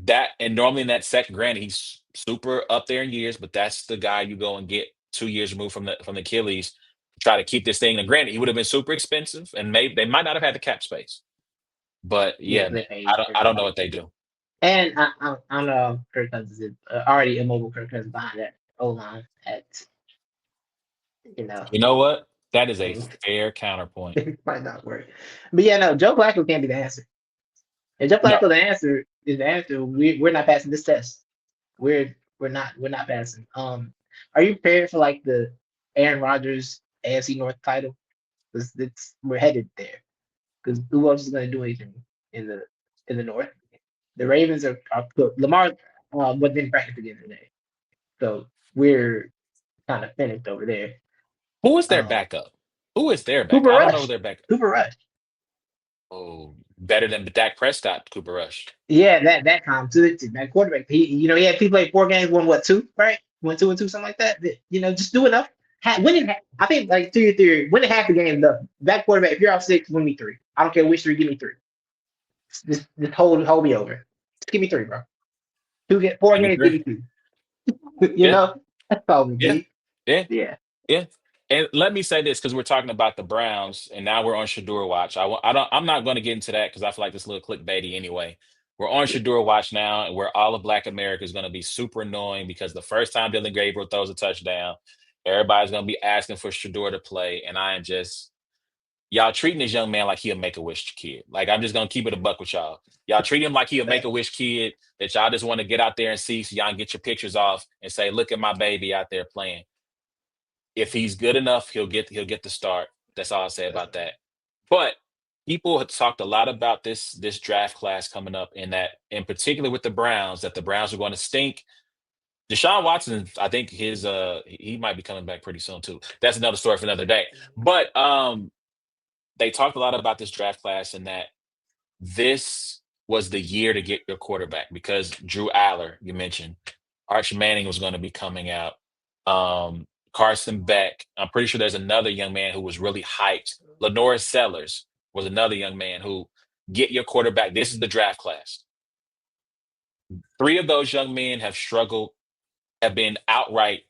That and normally in that second, granted, he's super up there in years, but that's the guy you go and get 2 years removed from the Achilles, try to keep this thing. And granted, he would have been super expensive, and maybe they might not have had the cap space. But Yeah, yeah, man, they paid I don't know everybody. what they do. And I know Kirk Cousins is already immobile. Kirk Cousins behind that O line at you know You know what? That is a it fair counterpoint. might not work. But yeah, no, Joe Flacco can't be the answer. If Joe No, Flacco is the answer, we're not passing this test. We're not passing. Are you prepared for like the Aaron Rodgers AFC North title? Because it's we're headed there. Because who else is going to do anything in the North? The Ravens are Lamar wasn't in practice again today, so we're kind of finished over there. who is their Um, backup? Who is their backup? Cooper I don't know who Rush, their backup. Cooper Rush. Oh, better than Dak Prescott, Cooper Rush. Yeah, that comes to that quarterback. He played 4 games, won what, two, right? Won 2-2, something like that. Just do enough. I think like to your theory, winning half the game, that quarterback. If you're out six, win me three. I don't care which three, give me three. Just hold me over. Just give me three, bro. 4 games, give 23. me two. Yeah, That's all we yeah, need. yeah. Yeah. Yeah. And let me say this because we're talking about the Browns, and now we're on Shador watch. I'm not going to get into that because I feel like this a little clickbaity anyway. We're on Yeah. Shador watch now, and where all of Black America is going to be super annoying because the first time Dylan Gabriel throws a touchdown, everybody's going to be asking for Shador to play, and I am just y'all treating this young man like he a Make a Wish kid. Like I'm just gonna keep it a buck with y'all. Y'all treat him like he a Make a Wish kid that y'all just want to get out there and see, so y'all can get your pictures off and say, "Look at my baby out there playing." If he's good enough, he'll get the start. That's all I'll say about that. But people have talked a lot about this draft class coming up, and that in particular with the Browns, that the Browns are going to stink. Deshaun Watson, I think he might be coming back pretty soon too. That's another story for another day. But they talked a lot about this draft class and that this was the year to get your quarterback because Drew Aller, you mentioned, Arch Manning was going to be coming out. Um, Carson Beck. I'm pretty sure there's another young man who was really hyped. Lenore Sellers was another young man who get your quarterback. This is the draft class. Three of those young men have struggled, have been outright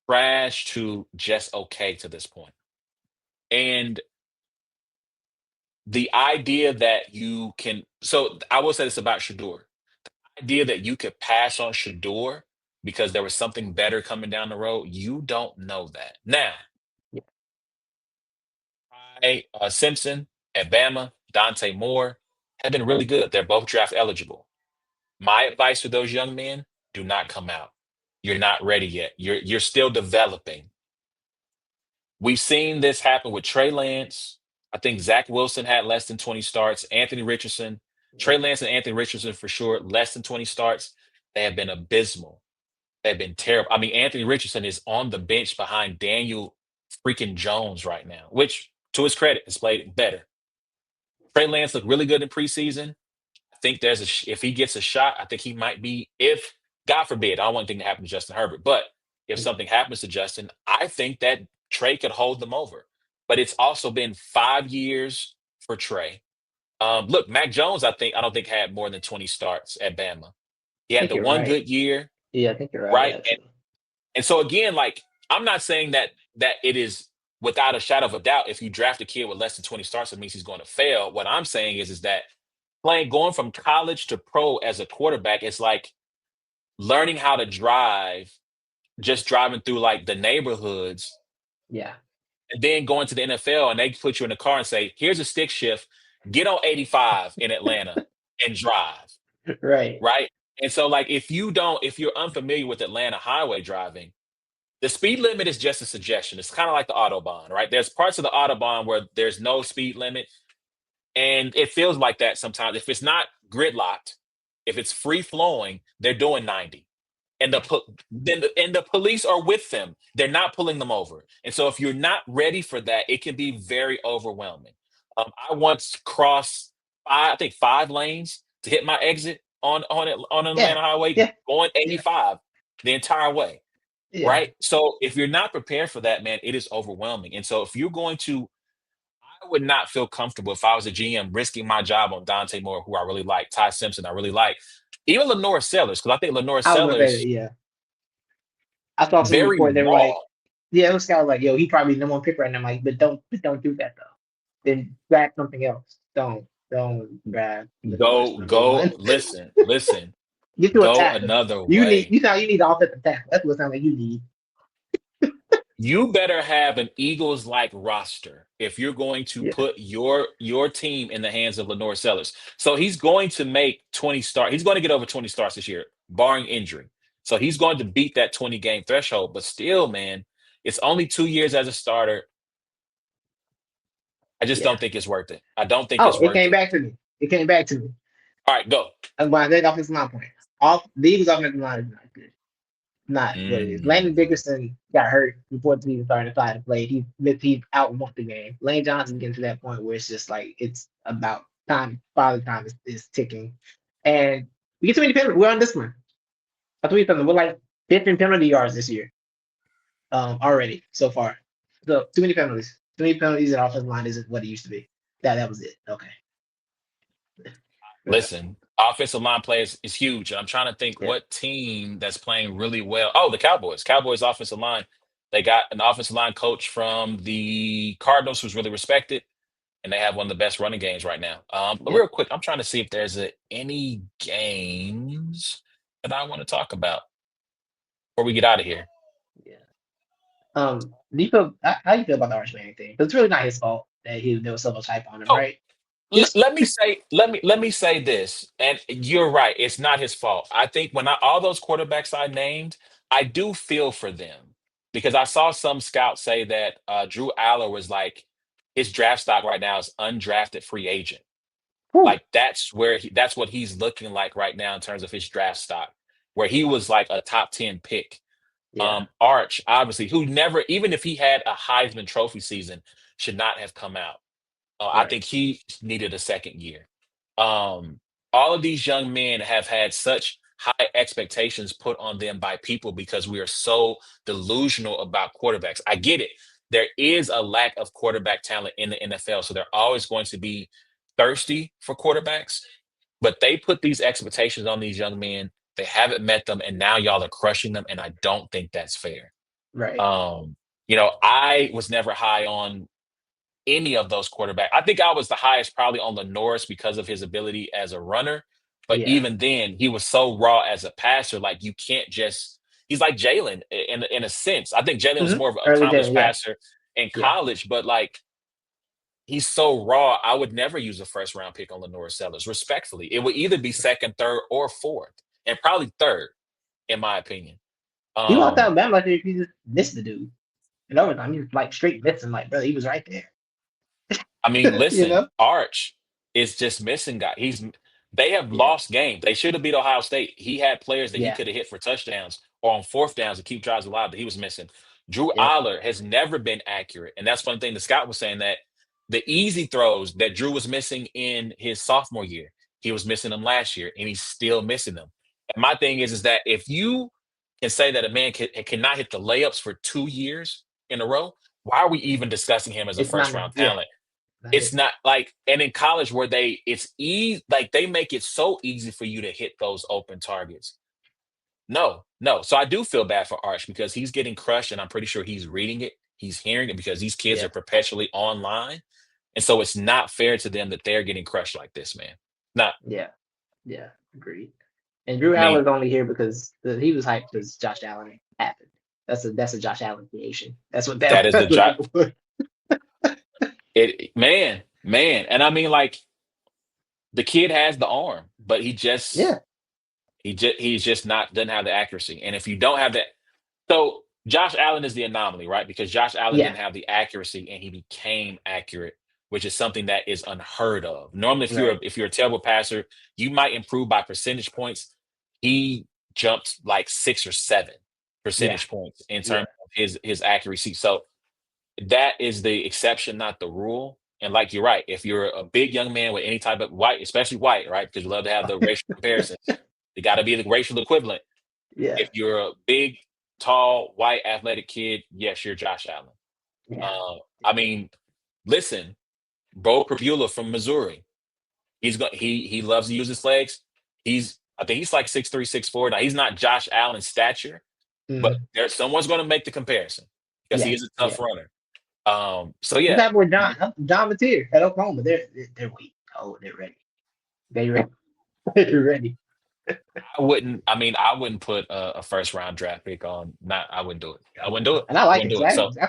trash to just okay to this point. And the idea that you can, so I will say this about Shador. Idea that you could pass on Shador because there was something better coming down the road, you don't know that. Now, Yeah. Simpson at Bama, Dante Moore have been really good. They're both draft eligible. My advice to those young men: do not come out. You're not ready yet. You're still developing. We've seen this happen with Trey Lance. I think Zach Wilson had less than 20 starts. Anthony Richardson, Trey Lance and Anthony Richardson for sure, less than 20 starts. They have been abysmal. They've been terrible. I mean, Anthony Richardson is on the bench behind Daniel freaking Jones right now, which to his credit has played better. Trey Lance looked really good in preseason. I think if he gets a shot, I think he might be, if God forbid, I don't want anything to happen to Justin Herbert, but if something happens to Justin, I think that Trey could hold them over. But it's also been 5 years. for Trey. Look, Mac Jones, I don't think had more than 20 starts at Bama. He I had think the you're one right. good year, Yeah, I think you're right. right? Yeah, too. And so again, like I'm not saying that it is without a shadow of a doubt. If you draft a kid with less than 20 starts, it means he's going to fail. What I'm saying is that playing going from college to pro as a quarterback, it's like learning how to drive, just driving through like the neighborhoods, Yeah, and then going to the NFL and they put you in the car and say, "Here's a stick shift, get on 85 in Atlanta and drive." right. Right. And so, like, if you're unfamiliar with Atlanta highway driving, the speed limit is just a suggestion. It's kind of like the Autobahn, right? There's parts of the Autobahn where there's no speed limit, and it feels like that sometimes. If it's not gridlocked, if it's free flowing, they're doing 90. And Yeah, the police are with them. They're not pulling them over. And so if you're not ready for that, it can be very overwhelming. I once crossed I think 5 lanes to hit my exit on an yeah, Atlanta highway yeah, going yeah, 85 the entire way. yeah, Right. So if you're not prepared for that, man, it is overwhelming. And so if you're going to, I would not feel comfortable if I was a GM risking my job on Dante Moore, who I really like, Ty Simpson, I really like, even Lenore Sellers, because I think Lenore I was gonna say that. Sellers Yeah, I saw some very report. They were raw. like, yeah, those guys like, yo, he probably number one pick right now. I'm like, but don't do that though. Then grab something else. Don't grab the Norris number Go, one. listen, Get to a go tackle. another You need way. you need the offensive tackle. That's what it sounds like you need. You better have an Eagles like roster if you're going to Yeah, put your team in the hands of Lenore Sellers. So he's going to make 20 starts. He's going to get over 20 starts this year, barring injury. So he's going to beat that 20 game threshold. But still, man, it's only 2 years as a starter. I just yeah. don't think it's worth it. I don't think Oh, it's it worth came it. back to me. It came back to me. All right, go. And why that offensive line point. Off the Eagles offensive line is not good. Not what it is. Landon Mm, Dickerson got hurt before the season started to try to play. He out one the game. Lane Johnson getting to that point where it's just like it's about time. Father time is ticking, and we get too many penalties. We're on this one. I tweeted something. We're like 15 penalty yards this year. Already so far. So too many penalties. Too many penalties and offensive line isn't what it used to be. That was it. Okay. Yeah. listen, offensive line play is huge. And I'm trying to think Yeah. what team that's playing really well. Oh, the Cowboys. Cowboys offensive line. They got an offensive line coach from the Cardinals who's really respected, and they have one of the best running games right now. But Yeah. real quick, I'm trying to see if there's any games that I want to talk about before we get out of here. Yeah. Do you feel how you feel about the Arch Manning thing? 'Cause it's really not his fault that there was so much hype on him, Oh, right? Just let me say this, and you're right. It's not his fault. I think all those quarterbacks I named, I do feel for them because I saw some scouts say that Drew Aller was like his draft stock right now is undrafted free agent. whew, Like that's what he's looking like right now in terms of his draft stock, where he was like a top 10 pick. yeah, Arch, obviously, who never, even if he had a Heisman Trophy season, should not have come out. I right, think he needed a second year. Um, all of these young men have had such high expectations put on them by people because we are so delusional about quarterbacks. I get it. There is a lack of quarterback talent in the NFL, so they're always going to be thirsty for quarterbacks. But they put these expectations on these young men. They haven't met them, and now y'all are crushing them. And I don't think that's fair. right, Um, I was never high on any of those quarterbacks. I think I was the highest probably on the Norris because of his ability as a runner. But yeah. even then, he was so raw as a passer. Like you can't just. He's like Jalen in a sense. I think Jalen was more of an Early Jalen, accomplished yeah, passer in yeah, college, but like he's so raw. I would never use a first round pick on Lenore Sellers. Respectfully, it would either be yeah. second, third, or fourth, and probably third, in my opinion. He walked Um, out Bama like if he just missed the dude. And overtime, he was like straight missing, like brother, he was right there. I mean, You listen, know? Arch is just missing guy. They have Yeah, lost games. They should have beat Ohio State. He had players that he yeah, could have hit for touchdowns or on fourth downs to keep drives alive that he was missing. Drew yep, Aller has never been accurate. And that's one thing the scout was saying that the easy throws that Drew was missing in his sophomore year, he was missing them last year, and he's still missing them. And my thing is that if you can say that a man cannot hit the layups for 2 years in a row, why are we even discussing him as a it's first not, round yeah, talent? Not It's it. not like, and in college where it's easy, like they make it so easy for you to hit those open targets. No, no. So I do feel bad for Arch because he's getting crushed, and I'm pretty sure he's reading it, he's hearing it because these kids Yeah, are perpetually online, and so it's not fair to them that they're getting crushed like this, man. Not, yeah, yeah. Agreed. And Drew I mean, Allen's only here because he was hyped because Josh Allen happened. That's a Josh Allen creation. That's what that is the that's what job. that was. Man, and I mean, like the kid has the arm, but Yeah, he's just not doesn't have the accuracy. And if you don't have that, so Josh Allen is the anomaly, right? Because Josh Allen yeah, didn't have the accuracy and he became accurate, which is something that is unheard of. Normally, right. if you're a terrible passer, you might improve by percentage points. He jumped like 6 or 7 Yeah, percentage points in yeah, terms of his accuracy. So that is the exception, not the rule. And like you're right, if you're a big young man with any type of white, especially white, right? Because you love to have the racial comparisons, they got to be the racial equivalent. yeah, If you're a big, tall, white, athletic kid, yes, you're Josh Allen. yeah, I mean, listen, Bo Prabula from Missouri, he loves to use his legs. I think he's like 6'3", 6'4". Now he's not Josh Allen's stature, but mm, there's someone's going to make the comparison because he yeah, is a yeah. tough runner. So What's yeah, happened with John Mateer at Oklahoma? They're weak. Oh, they're ready. They ready. They're ready. I wouldn't put a first round draft pick on. Not, I wouldn't do it. I wouldn't do it. And I I like wouldn't him. do So it. So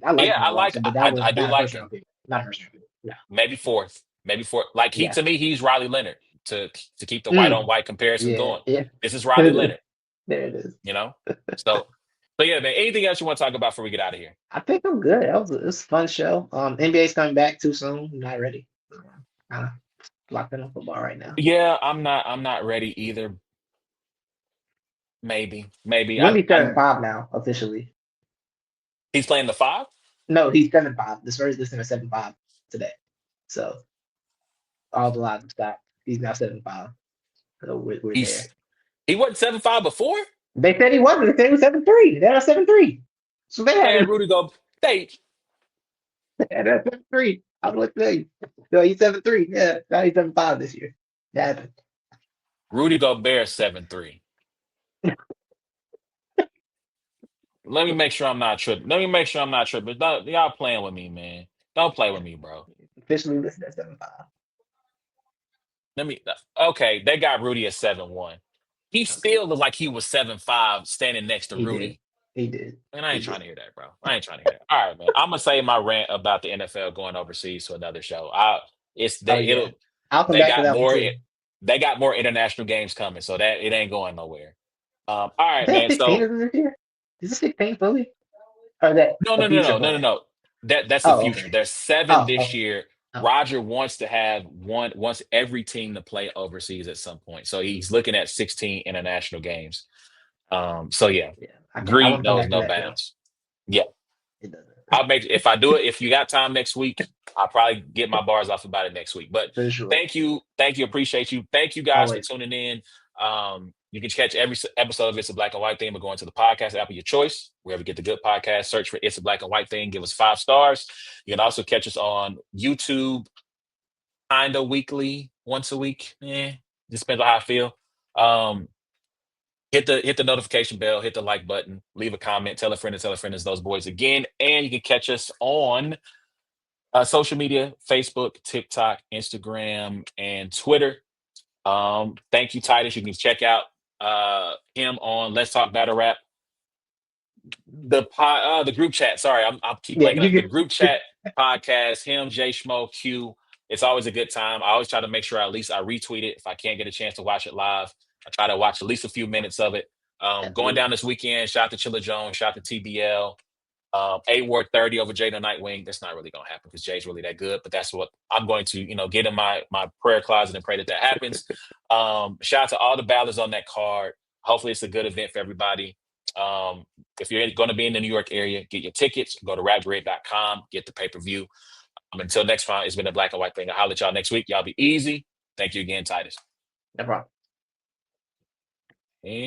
I like yeah, Deshaun Watson, but that was I do not a like first him. round pick. Not a first round pick. No. Maybe fourth, maybe fourth. Like Yeah. to me, he's Riley Leonard to keep the white on Mm, white comparison yeah. going. Yeah. This is Riley Leonard, There it is. you know. So, but yeah, man. Anything else you want to talk about before we get out of here? I think I'm good. It was a fun show. NBA's coming back too soon. I'm not ready. Kind of locked in on football right now. Yeah, I'm not ready either. Maybe. Wendy's 7-5 now officially. He's playing the five. No, he's 7-5. The Spurs listed him at 7-5 today. So all the lines have stopped. He's now 7-5. So we're there. He wasn't 7'5" before. They said he wasn't. They said he was 7-3. They're 7-3. So they had And him. Rudy go, they And that's 7-3. I was like, hey, no, he's 7-3. Yeah, now he's 7-5 this year. That happened. Rudy Gobert 7'3". Let me make sure I'm not tripping. Let me make sure I'm not tripping. Y'all playing with me, man. Don't play with me, bro. Officially listed at 7-5. Let me. Okay, they got Rudy at 7'1". He Okay. still looked like he was 7'5" standing next to He did. Rudy. He did. Man, I He ain't trying did. to hear that, bro. I ain't trying to hear that. All right, man. I'm gonna save my rant about the NFL going overseas to another show. Oh yeah. It'll I'll come they back to got that one more too. they got more international games coming, so that it ain't going nowhere. All Is right, that man. 16 So of this year? Is this 16 fully? Or is that no, a no, no, future no, no, no, plan? no. That's the Oh, future. okay. There's 7 Oh, this okay. year. Oh, Roger wants to have wants every team to play overseas at some point. So he's looking at 16 international games. So yeah, yeah. I greed want to come knows back to no that show. bounds. Yeah, It doesn't. I'll make if I do it. If you got time next week, I'll probably get my bars off about it next week. But For sure. thank you, appreciate you. Thank you guys for Always. tuning in. You can catch every episode of It's a Black and White Thing by going to the podcast app of your choice, wherever you get the good podcast. Search for It's a Black and White Thing. Give us 5 stars. You can also catch us on YouTube, kinda weekly, once a week. Just depends on how I feel. Um, hit the notification bell, hit the like button, leave a comment, tell a friend and tell a friend it's those boys again. And you can catch us on social media: Facebook, TikTok, Instagram, and Twitter. Thank you, Titus. You can check out him on Let's Talk Battle Rap, the group chat. Sorry, I'll keep Yeah, blanking out. The you group can. chat podcast. Him, Jay Schmo, Q. It's always a good time. I always try to make sure at least I retweet it if I can't get a chance to watch it live. I try to watch at least a few minutes of it. Going down Absolutely. this weekend. Shout out to Chilla Jones. Shout out to TBL. A Ward 30 over Jada Nightwing. That's not really gonna happen because Jay's really that good. But that's what I'm going to, get in my prayer closet and pray that happens. Shout out to all the battlers on that card. Hopefully, it's a good event for everybody. Um, if you're going to be in the New York area, get your tickets. Go to rapgrid.com. Get the pay per view. Until next time, it's been a black and white thing. I'll holler at y'all next week. Y'all be easy. Thank you again, Titus. No problem.